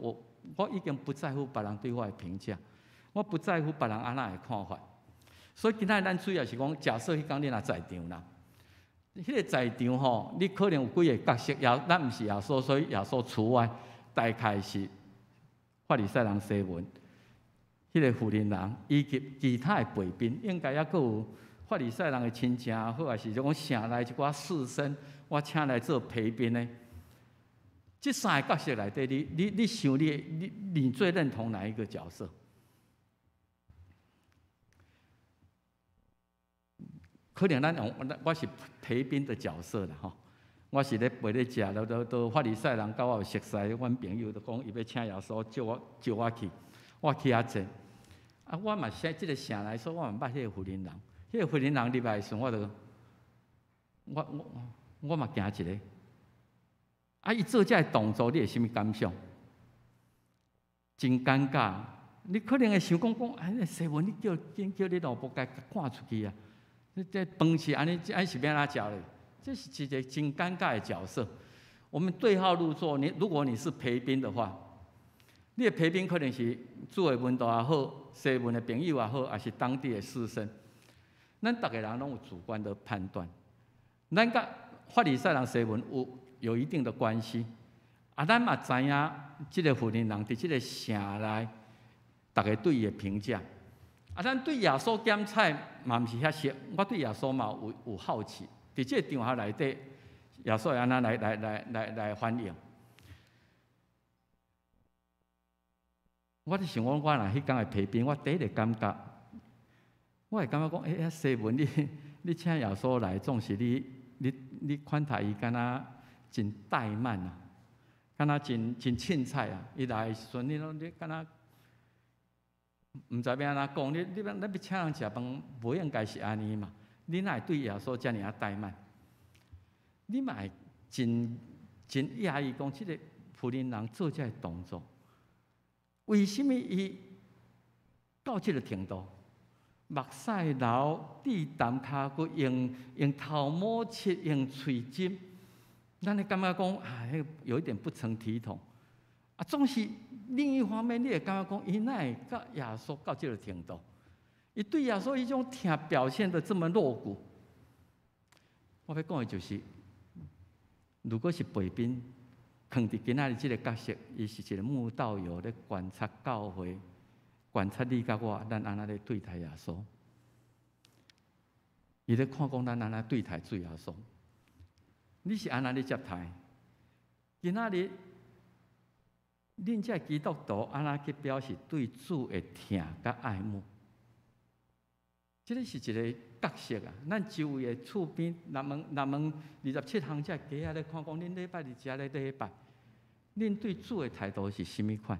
我已经不在乎别人对我的评价，我不在乎别人安怎的看法。所以今仔咱主要是讲，假设迄天你若在场啦，迄个在场吼，你可能有几个角色，咱毋是耶稣，所以耶稣除外。大概是法利赛人西门，迄个妇人人，以及其他的陪宾，应该还佫有法利赛人的亲戚，或者是讲城内一寡士绅，我请来做陪宾的。这三个角色内底，你想你最认同哪一个角色？可能我是陪宾的角色啦吼，我是咧陪咧食，都法利赛人甲我有熟识，阮朋友就讲伊要请耶稣叫我去，我去遐坐。我嘛写即个城来说，我嘛捌迄个妇人人，迄个妇人人入来时，我嘛惊一个。伊做这动作，你有啥物感想？真尴尬。你可能会想讲，西门，你叫你老婆该赶出去啊！这饭是安尼是要安怎食咧？这是一个真尴尬的角色。我们对号入座，如果你是陪宾的话，你的陪宾可能是主的门徒也好，西门的朋友也好，还是当地的士绅。咱逐个人拢有主观的判断。咱甲法利赛人西门有一定的关系，咱嘛知影，这个妇人人伫这个城内，大家对伊的评价。咱对耶稣检菜嘛毋是遐熟，我对耶稣嘛有好奇。伫伫这个场合内底，耶稣会安那来反应。我伫想，我若迄天的批评，我第一个感觉，我会感觉讲，西文你请耶稣来，总是你款待伊，敢若真怠慢啊，敢若真凊彩啊。伊来的时阵，你敢若毋知要安怎讲，你要请人食饭，无应该是安尼嘛？你哪会对耶稣遮尔啊怠慢？你嘛会真讶异，讲即个妇人人做遮个动作，为什么伊到即个程度？目屎流，地澹骹骨，用头毛切，用喙尖，咱会感觉讲有一点不成体统。总是另一方面，你会感觉讲，伊哪会甲耶稣到即个程度？伊对耶稣迄种疼表现得这么露骨。我要讲的就是，如果是陪宾，放伫今仔日即个角色，伊是一个慕道友咧观察教会。观察你甲我，咱安那咧对待耶稣？伊咧看讲咱安那对待主耶稣？你是安那咧接待？今仔日，恁这基督徒安那去表示对主的疼甲爱慕？这个是一个角色啊！咱周围的厝边，南门27巷这街仔咧看讲，恁礼拜日遮咧礼拜，恁对主的态度是甚物款？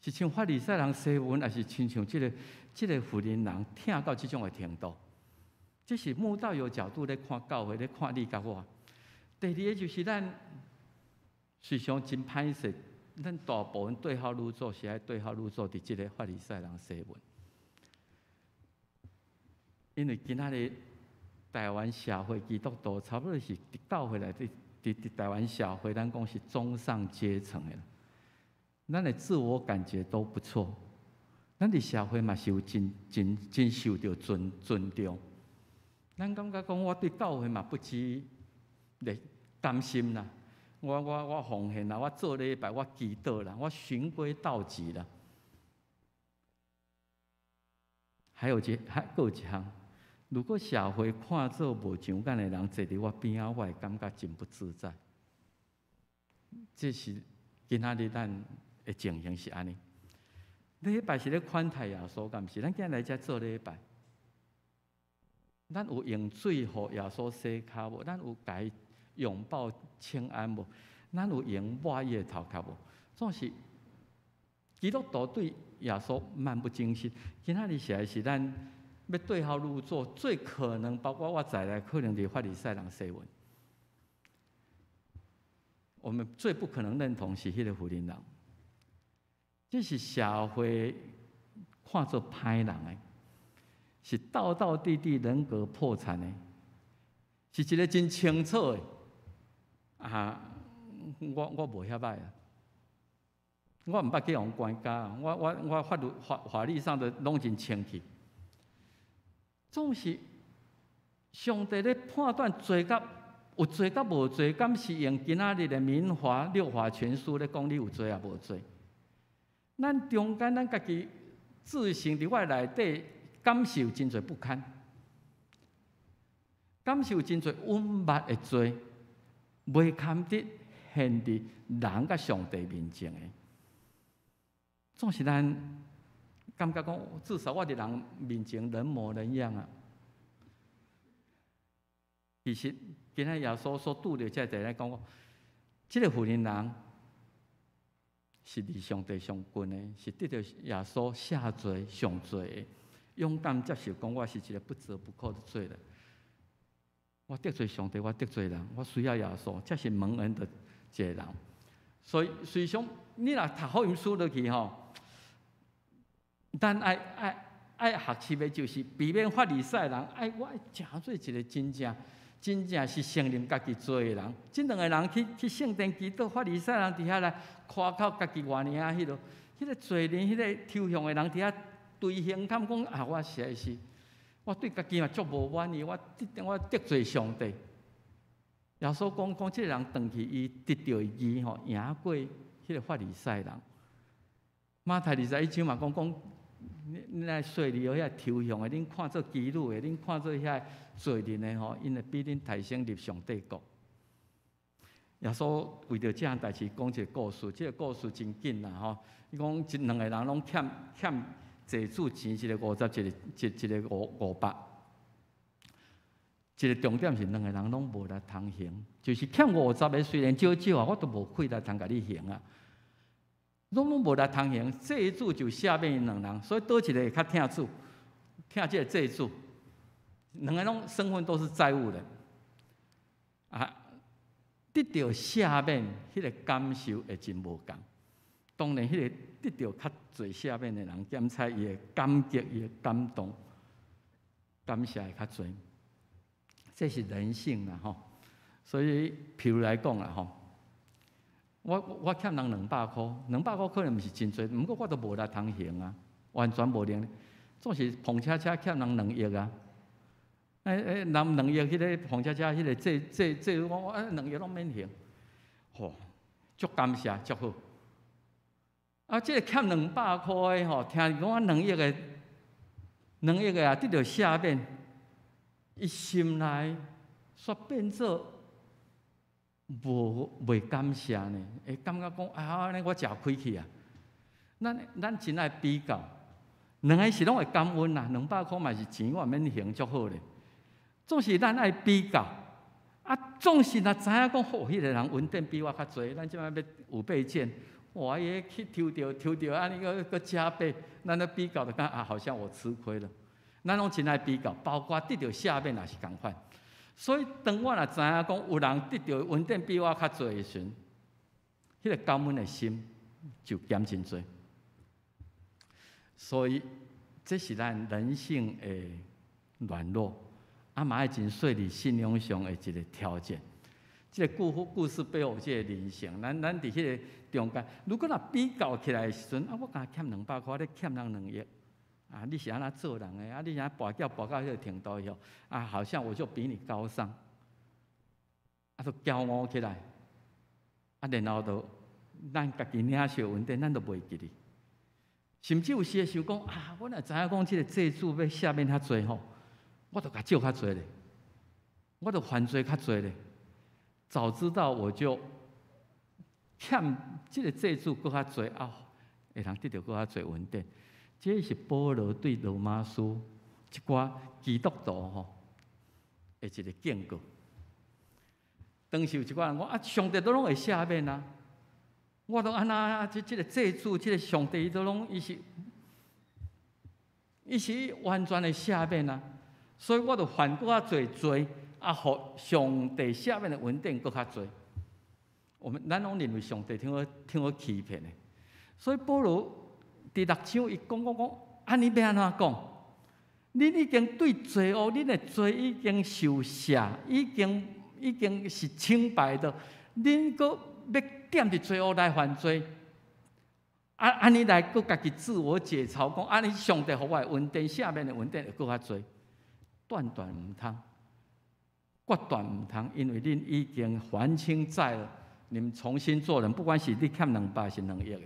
是像法利赛人西文，还是亲像这个妇人人听到这种的程度？这是慕道友角度咧看教会，咧看你甲我。第二个就是咱时常真歹势，咱大部分对号入座，是爱对号入座伫这个法利赛人西文。因为今仔日台湾社会基督徒差不多是伫教会内伫台湾社会，咱讲是中上阶层的。咱的自我感觉都不错，咱伫社会嘛是有真受到尊重。咱感觉讲，我对教会嘛不止咧甘心啦，我奉献啦，我做礼拜，我祈祷啦，我循规蹈矩啦。还有一项，如果社会看做无上干的人坐伫我边仔，我会感觉真不自在。这是今仔日咱的情形是安尼。礼拜是咧款待耶稣，敢毋是？咱今日来遮做礼拜，咱有用水互耶稣洗骹无？咱有甲伊拥抱请安无？咱有用抹伊的头壳无？总是基督徒对耶稣漫不经心。今仔日实在是咱要对号入座，最可能包括我在内，可能是法利赛人西文。我们最不可能认同是迄个妇人人。这是社会看作歹人的，是道地人格破产的，是一个真清楚的我无遐歹啊，我毋捌去用管家，我法律上的拢真清气。总是上帝咧判断罪甲有罪甲无罪，敢是用今仔日的民法六法全书咧讲你有罪啊无罪？咱中间咱家己自省伫我内底，感受真侪不堪，感受真侪隐密的罪，未堪得现伫人甲上帝面前的。总是咱感觉讲，至少我伫人面前人模人样啊。其实今仔耶稣所拄着这个来讲，这个妇人人是离上帝上近的，是得到耶稣下罪上罪的，勇敢接受讲我是一个不折不扣的罪人。我得罪上帝，我得罪人，我需要耶稣，这是蒙恩的一个人。所以随想你若读福音书落去吼，咱爱学习的就是避免法利赛人，我爱诚做一个真正是承认家己罪的人。这两个人去圣殿祈祷，法利赛人伫遐来夸口家己偌尔迄个罪人，迄个抽象的人伫遐对胸坎讲我实在是，我对家己嘛足无满意，我得罪上帝。耶稣讲这个人转去，伊得到伊吼赢过迄个法利赛人。马太21章嘛讲恁来细里遐抽象的，恁看做基督的，恁看做遐罪人的吼，因会比恁提升入上帝国。耶稣为着这样代志讲一个故事，这个故事真紧啦吼。伊讲两个人拢欠债主钱，一个50，一个500。一个重点是两个人拢无力通行，就是欠50的虽然少少啊，我都无气力通甲你还啊。拢无力通行，债主就下面因两人，所以倒一个会较疼主，疼这个债主，两个拢身份都是债务人啊。得到下面迄个感受会真无共。当然，迄个得到较侪下面的人，检测伊的感激、伊的感动、感谢会较侪。这是人性啦吼。所以，譬如来讲啦吼，我欠人200块，200块可能毋是真侪，毋过我都无力通还啊，完全无能力。总是碰恰恰欠人2亿啊。人2亿，迄个碰恰恰，迄个这我2亿拢免还，吼，足感谢，足好。啊，这个欠200块的吼，听讲2亿的啊，得到赦免，伊心内煞变做袂感谢呢，会感觉讲啊，安尼我真亏气啊。咱真爱比较，两个是拢会感恩啦，200块嘛是钱，我免还足好咧。总是咱爱比较，啊，总是若知影讲，迄个人稳定比我较侪，咱即摆要5倍券，哇，伊去抽着，安尼个加倍，咱咧比较就讲啊，好像我吃亏了。咱拢真爱比较，包括得到下面也是共款。所以当我若知影讲有人得到稳定比我较侪的时阵，迄个感恩的心就减真侪。所以这是咱人性的软弱。嘛爱真细腻信仰上的一个条件，这个故事背后这个人性，咱伫迄个中间，如果若比较起来的时阵，我敢欠200块，你欠人2亿，啊，你是安怎做人的？啊，你安跋筊跋到迄个程度以后，啊，好像我就比你高尚，啊，就骄傲起来，啊，然后就咱家己领受稳定，咱都袂记哩。甚至有时会想讲啊，我若知影讲这个债主要下面较侪吼。我就甲借较侪咧，我就犯罪较侪咧。早知道我就欠这个债主搁较侪啊，会通得到搁较侪稳定。这是保罗对罗马书一寡基督徒吼的一个警告。当时有一寡人讲啊，上帝都拢会赦免啊，我都安那这个债主，这个上帝都拢伊是完全的赦免啊。所以我就犯搁较侪罪，啊，互上帝下面的稳定搁较侪。咱拢认为上帝听我欺骗的，所以保罗伫6章伊讲，安尼要安怎讲？恁已经对罪恶，恁的罪已经受赦，已经是清白的，恁搁要踮伫罪恶来犯罪，啊，安尼来搁家己自我解嘲，讲安尼上帝互我的稳定，下面的稳定会搁较侪。断唔通，决断唔通，因为恁已经还清债了，你们重新做人，不管是你欠200是2亿的，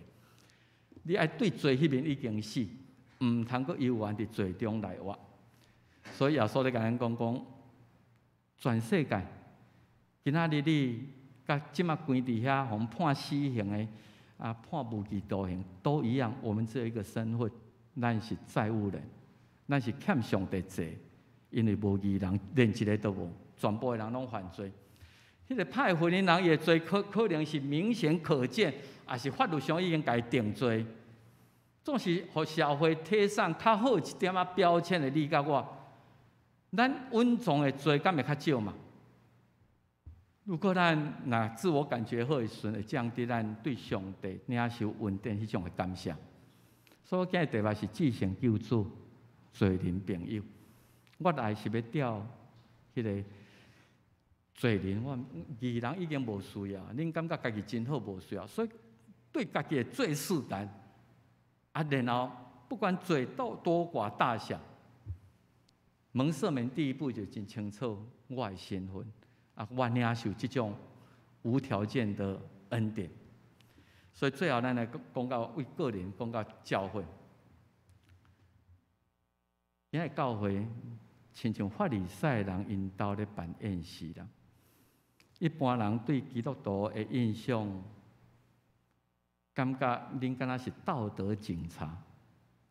你爱对罪迄面已经死，唔通阁悠远伫罪中来活。所以耶稣咧甲咱讲，全世界今仔日你甲即马关伫遐，互判死刑的啊，判无期徒刑都一样，我们只有一个身份，咱是债务人，咱是欠上帝债。因为无义人连一个都无，全部的人拢犯罪。迄个歹婚姻人伊的罪可能是明显可见，也是法律上已经甲伊定罪。总是互社会贴上较好一点仔标签的你甲我，咱稳重的罪敢会较少嘛？如果咱若自我感觉好的时阵，会降低咱对上帝领受稳定迄种的感谢。所以今日题目是至圣救主罪人朋友。我来是要钓迄个罪人，我义人已经无需要，恁感觉家己真好无需要，所以对家己的罪释然，啊，然后不管罪多寡大小，蒙赦免第一步就真清楚我的身份，啊，我领受这种无条件的恩典。所以最后咱来讲到为个人，讲到教会。今日教会亲像法利赛人因兜咧办宴席啦。一般人对基督徒的印象，感觉恁敢若是道德警察，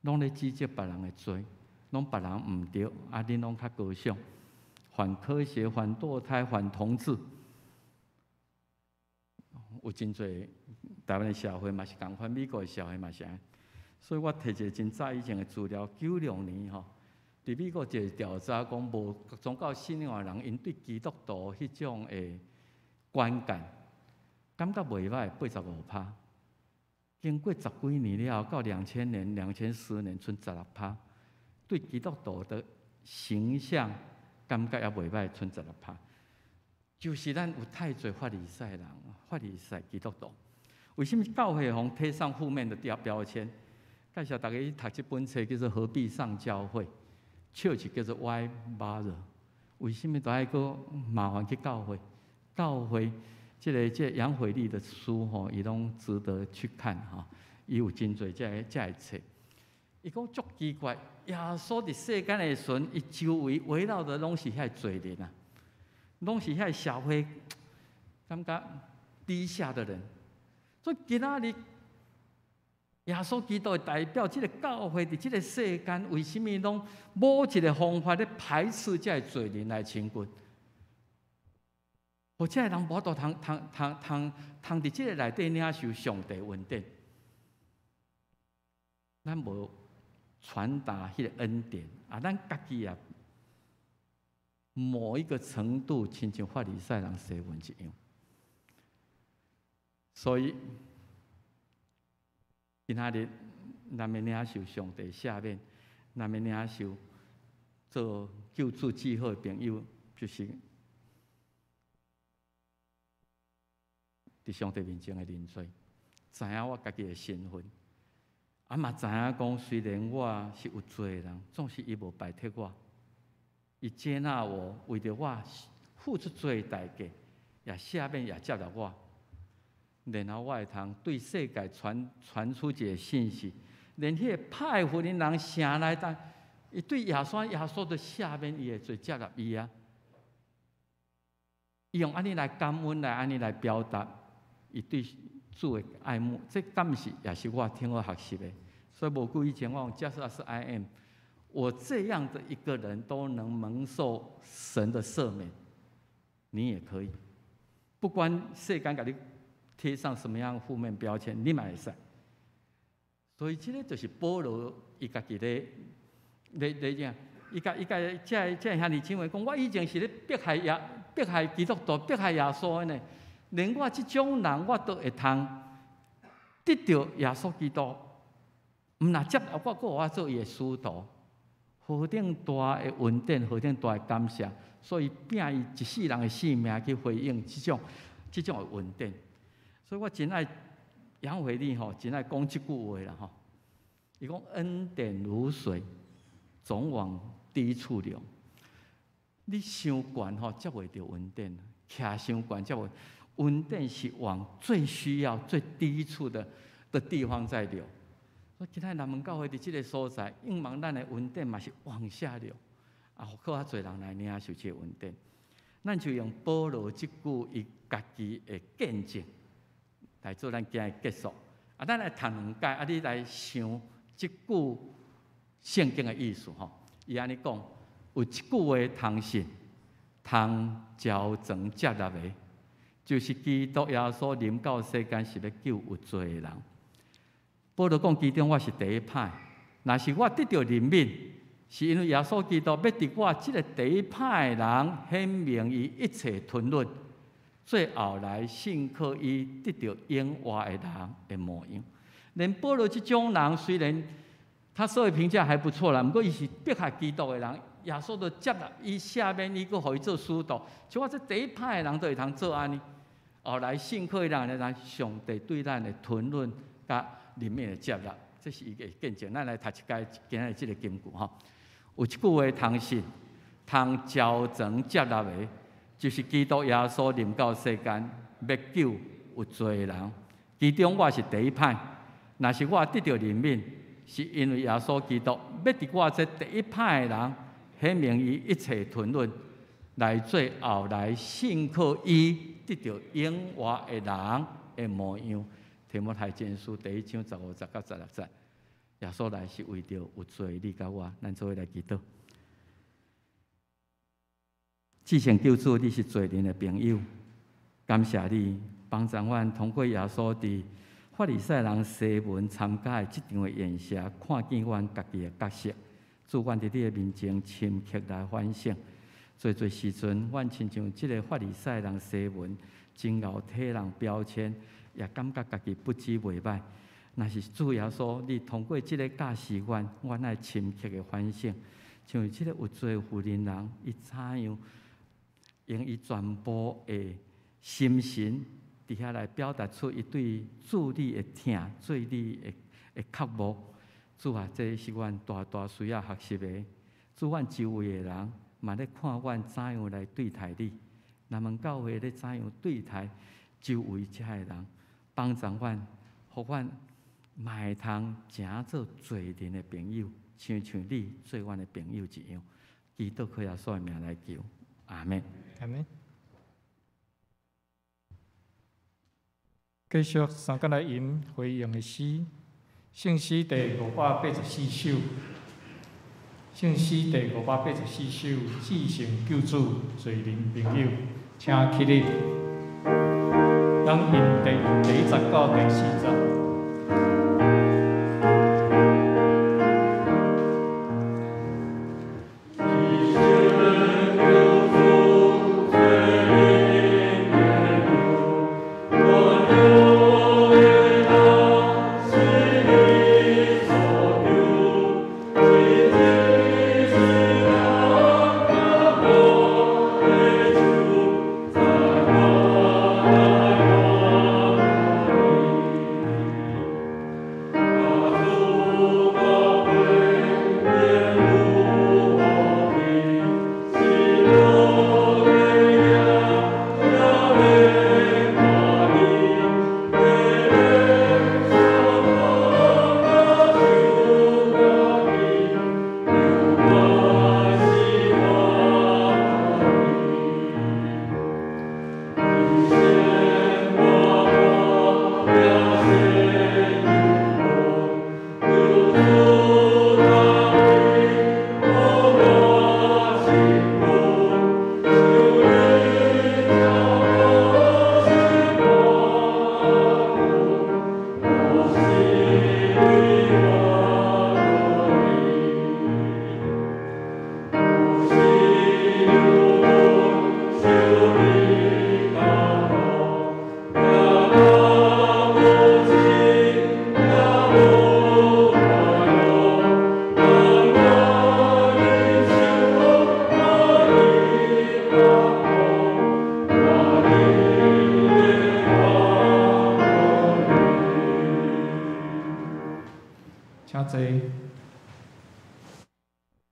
拢咧指责别人的罪，拢别人毋对，啊，恁拢较高尚，反科学、反堕胎、反同志，有真侪台湾的社会嘛是共款，美国的社会嘛是安。所以我摕一个真早以前的资料，96年吼。伫美国一个调查讲，无宗教信仰的人，因对基督徒迄种的观感，感觉袂歹，85%。经过10几年了后，到2000年、2010年，剩16%。对基督徒的形象感觉也袂歹，剩16%。就是咱有太侪法利赛人、法利赛基督徒。为什么教会互贴上负面的标签？介绍大家去读这本册，叫做《何必上教会》。church 叫做 Why Bother？ 为什么都爱个麻烦去教会？教会这个杨惠丽的书吼，伊拢值得去看哈。伊有真侪这个册。伊讲足奇怪，耶稣伫世间的时阵，伊周围围绕的拢是遐罪人啊，拢是遐社会感觉低下的人。所以今仔日耶稣基督代表这个教会伫这个世间，为什么拢无一个方法咧排斥这个罪人来亲近？或者人无法度通伫这个内底领受上帝恩典，咱无传达迄个恩典啊，咱家己也某一个程度亲像法利赛人西文一样，所以。今仔日，咱要领受上帝赦免，咱要领受做救主记号的朋友，就是伫上帝面前的认罪，知影我家己的身份，啊嘛知影讲，虽然我是有罪的人，总是伊无摆脱我，伊接纳我，为着我付出罪的代价，也赦免也接纳我。然后我会通对世界传出一个信息，连迄个歹妇的人城内底，伊对耶稣的赦免伊的罪，接纳伊啊。伊用安尼来感恩，来安尼来表达伊对主的爱慕，这敢毋是也是我听我学习的。所以无久以前我用 Just as I am， 我这样的一个人都能蒙受神的赦免，你也可以，不管世间甲你贴上什么样负面标签，你嘛会使。所以，这个就是保罗伊家己咧讲，伊家这兄弟姊妹讲，我以前是咧迫害基督徒、迫害耶稣的呢，连我这种人，我都会通得到耶稣基督，毋若接纳我，搁我做伊的使徒，何等大的恩典，何等大的感谢，所以拼伊一世人的性命去回应这种的恩典。所以我真爱杨惠丽吼，真爱讲这句话啦吼。伊讲恩典如水，总往低处流。你伤悬吼，接袂到恩典；徛伤悬，接袂。恩典是往最需要、最低处的地方在流。所以今仔南门教会伫这个所在，希望咱的恩典嘛是往下流，啊，互较侪人来领受这个恩典。咱就用保罗这句伊家己的见证。来做咱今日结束，啊，咱来谈两解，啊，你来想这句圣经的意思吼。伊安尼讲，有一句话通信，通矫正接纳的，就是基督耶稣临到世间是要救有罪的人。保罗讲，其中我是第一派，若是我得到怜悯，是因为耶稣基督要伫我这个第一派的人显明伊一切吞论。最后来信靠伊得到永活的人的模样。连保罗这种人，虽然他社会评价还不错啦，不过伊是迫害基督的人，耶稣就接纳伊下面伊个互伊做使徒。像我这第一派的人都会通做安尼。后来信靠的人，上帝对咱的吞论甲里面的接纳，这是一个见证。咱来读一解今日这个经句吼，有一句话通信，通矫正接纳的。就是基督耶稣临到世间，要救有罪的人。其中我是第一派，若是我得到怜悯，是因为耶稣基督要伫我这第一派的人，显明伊一切吞论，来做后来信靠伊得到永活的人的模样。提摩太前书第1章15节到16节，耶稣来是为着有罪你甲我，咱做伙来祈祷。至圣救主，你是罪人的朋友，感谢你帮助阮通过耶稣伫法利赛人西门参加的这场的宴席，看见阮家己的角色，祝阮伫你的面前深刻来反省。最时阵，阮亲像即个法利赛人西门，真熬体人标签，也感觉家己不知袂歹。若是主耶稣，你通过即个教示阮爱深刻的反省，像即个有罪妇人人，伊怎样用伊全部的心神，伫遐来表达出伊对主你的疼，做你的渴慕。主啊，这是阮大需要学习的。主，阮周围的人嘛咧看阮怎样来对待你，咱们教会咧怎样对待周围遮的人，帮助阮，互阮嘛会通成做罪人的朋友，像你做阮的朋友一样。基督靠耶稣的名来求，阿门。阿门。继续三个来吟回应的诗，圣诗第584首，圣诗第584首，至圣救主罪人朋友，请起立。咱吟第1节到第4节。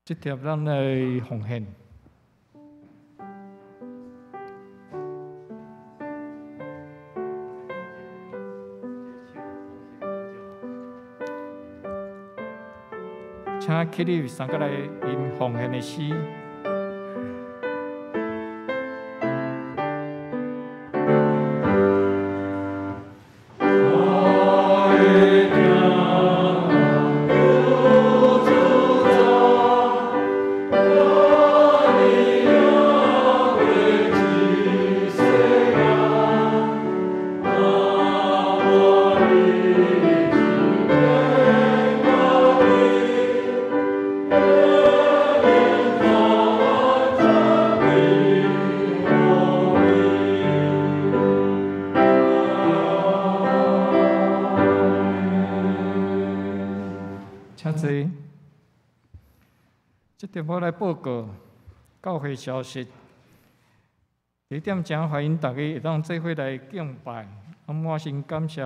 这条咱来奉献。请起立，三个来吟奉献的诗。我来报告教会消息。第一点，真欢迎大家会当做伙来敬拜，满心感谢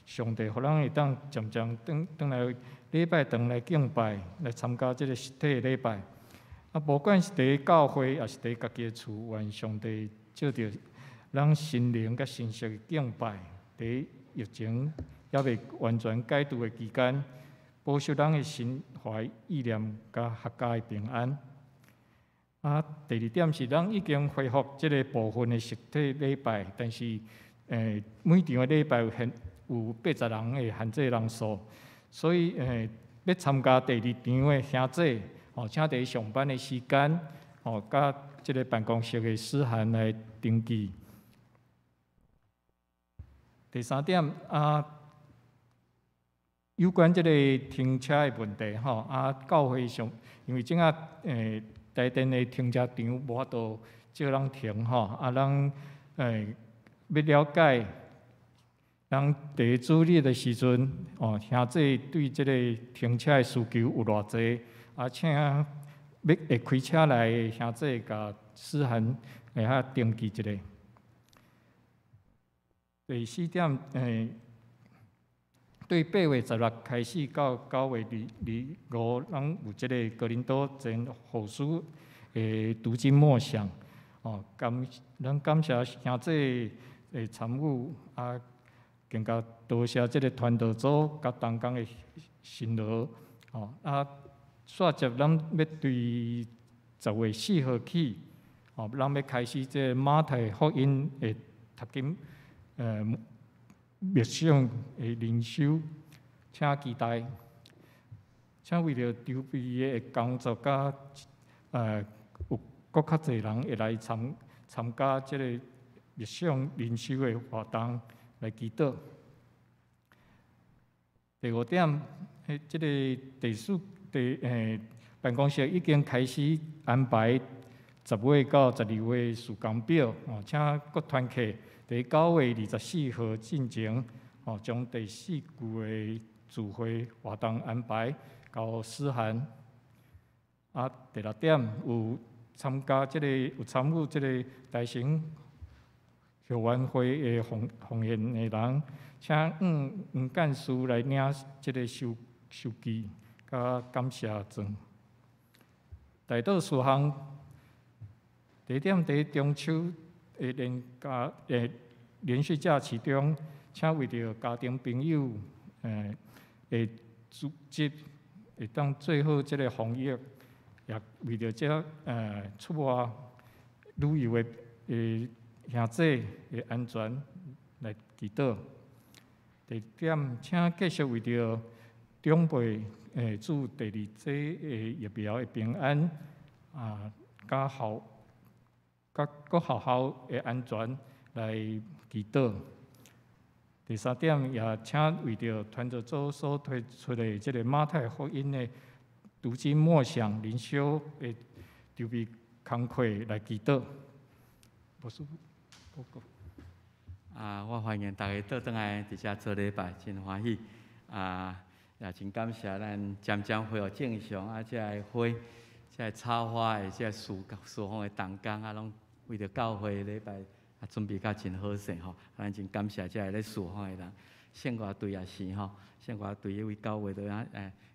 上帝，互咱会当渐渐转来礼拜堂来敬拜，来参加这个实体的礼拜。无管是伫教会，也是伫家己的厝，愿上帝照着咱心灵甲信息的敬拜，伫疫情还未完全解除的期间，保守咱的心怀意念甲阖家的平安。第二点是，咱已经恢复即个部分的实体礼拜，但是每场的礼拜有80人的限制人数，所以要参加第二场的兄弟，请伫上班的时间，甲即个办公室的师函来登记。第三点有关即个停车的问题教会上因为正台电的停车场无法度借人停咱要了解，咱第一主日的时阵兄弟对即个停车的需求有偌济，请会开车来的兄弟甲师函会遐登记一下。第四点对8月16开始到9月25，咱有即个哥林多前后书的读经默想，咱感谢兄弟的参与，更加多谢即个传道组甲同工的辛劳，煞接咱要对10月4号起，咱要开始即个马太福音的读经。默想的灵修，请期待，请为了筹备的工作，甲有搁较侪人会来参加即个默想灵修的活动来祈祷。第5点，即个办公室已经开始安排10月到12月事工表，请各团契。伫9月24号进前，将第4季的聚会活动安排到师函。第6点有参与即个大型校园会的奉献的人，请黄干事来领即个收据甲感谢状。大道事项，第1点伫中秋。连续假期中，请为着家庭朋友的组织会当做好即个防疫，也为着这出外旅游的兄弟的安全来祈祷。第2点，请继续为着长辈祝第2剂的疫苗的平安甲学校的安全来祈祷。第3点，也请为着团组所推出的这个马太福音的读经默想灵修的筹备工课来祈祷。报告。我欢迎大家倒转来伫遮做礼拜，真欢喜。也真感谢咱渐渐恢复正常，这个花，这个插花的，这个树方的同工拢。为着教会礼拜准备甲真好势咱真感谢遮个咧侍奉的人，圣歌队也是圣歌队为教会都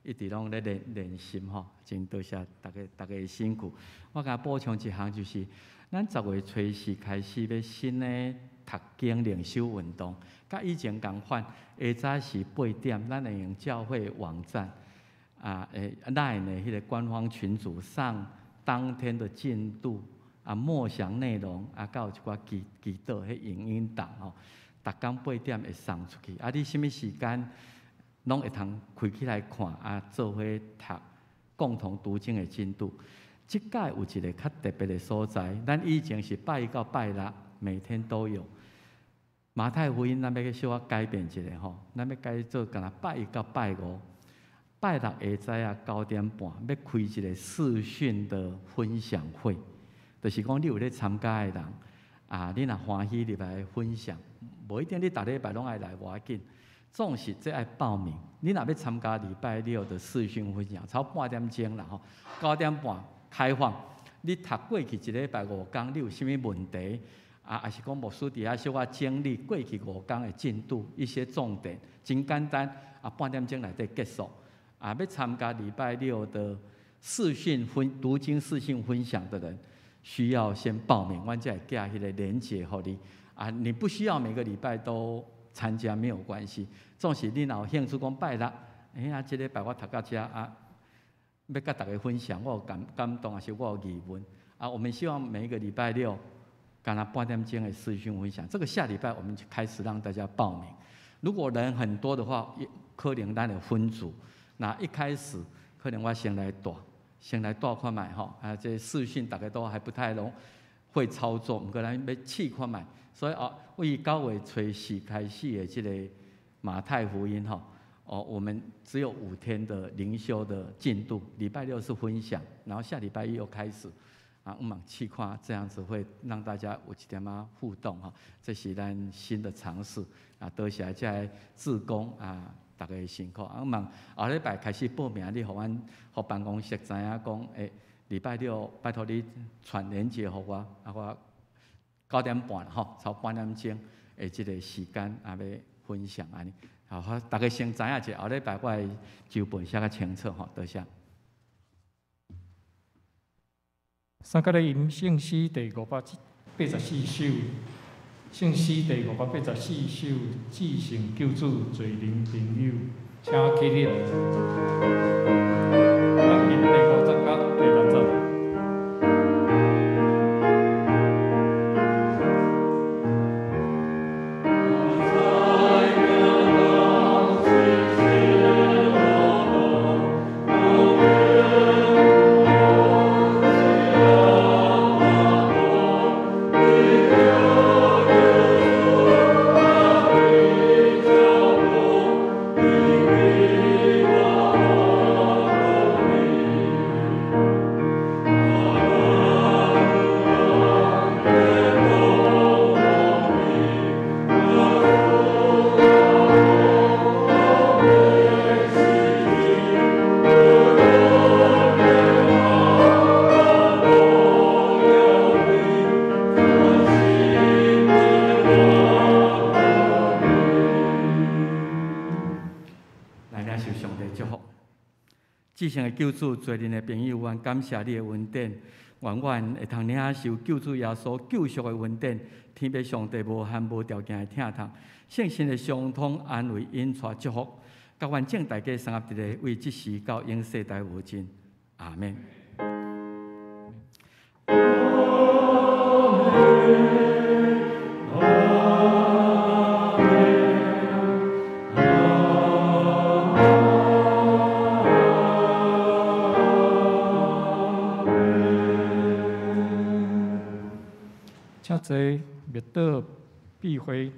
一直拢咧练习真多谢大家的辛苦。我甲补充一项就是，咱10月初4开始要新的读经灵修运动，甲以前共款，下早是8点，咱会用教会网站LINE 的迄个官方群组上当天的进度。默想内容到一寡祈祷迄影音档逐工8点会送出去。你什么时间拢会通开起来看做伙读共同读经的进度。即届有一个较特别的所在，咱以前是拜1到拜6每天都有。马太福音咱要去小可改变一下咱要改做干拜1到拜5，拜6下早9点半要开一个视讯的分享会。就是讲，你有咧参加的人你若欢喜入来分享，无一定你逐礼拜拢爱来无要紧，总是这爱报名。你若要参加礼拜6的视讯分享，超半点钟啦9点半开放。你读过去一礼拜5天，你有啥物问题还是讲牧师伫遐小可整理过去5天的进度，一些重点，真简单半点钟内底结束。要参加礼拜6的视讯读经视讯分享的人。需要先报名，我才会寄迄个连结给你你不需要每个礼拜都参加，没有关系。总是你若有兴趣讲拜6这礼拜我读到这要甲大家分享，我有感动，还是我有疑问我们希望每一个礼拜六，干那半点钟的视讯分享。这个下礼拜我们就开始让大家报名。如果人很多的话，可能咱有分组。那一开始可能我先来带看卖这视讯大家都还不太会操作，不过咱要试看卖。所以为9月初4开始的这个马太福音我们只有5天的灵修的进度，礼拜6是分享，然后下礼拜1又开始我们试看，这样子会让大家有一点互动这是咱新的尝试多谢这些志工大家辛苦我们后礼拜开始报名，你互办公室知影讲礼拜6拜托你传链接给我我9点半超半点钟的这个时间要分享安尼。好，大家先知影者，后礼拜我会就本写较清楚多谢。三甲咧吟圣诗第584首，圣诗第584首，至圣救主罪人朋友，请起立。咱吟第50甲第60。至圣的救主，罪人的朋友，愿感谢你的恩典，愿阮会通领受救主耶稣救赎的恩典，天父上帝无限无条件的疼痛，圣神的相通安慰引带祝福，甲愿正大家三合一个为即时到永世代无尽，阿门。请坐，灭道必回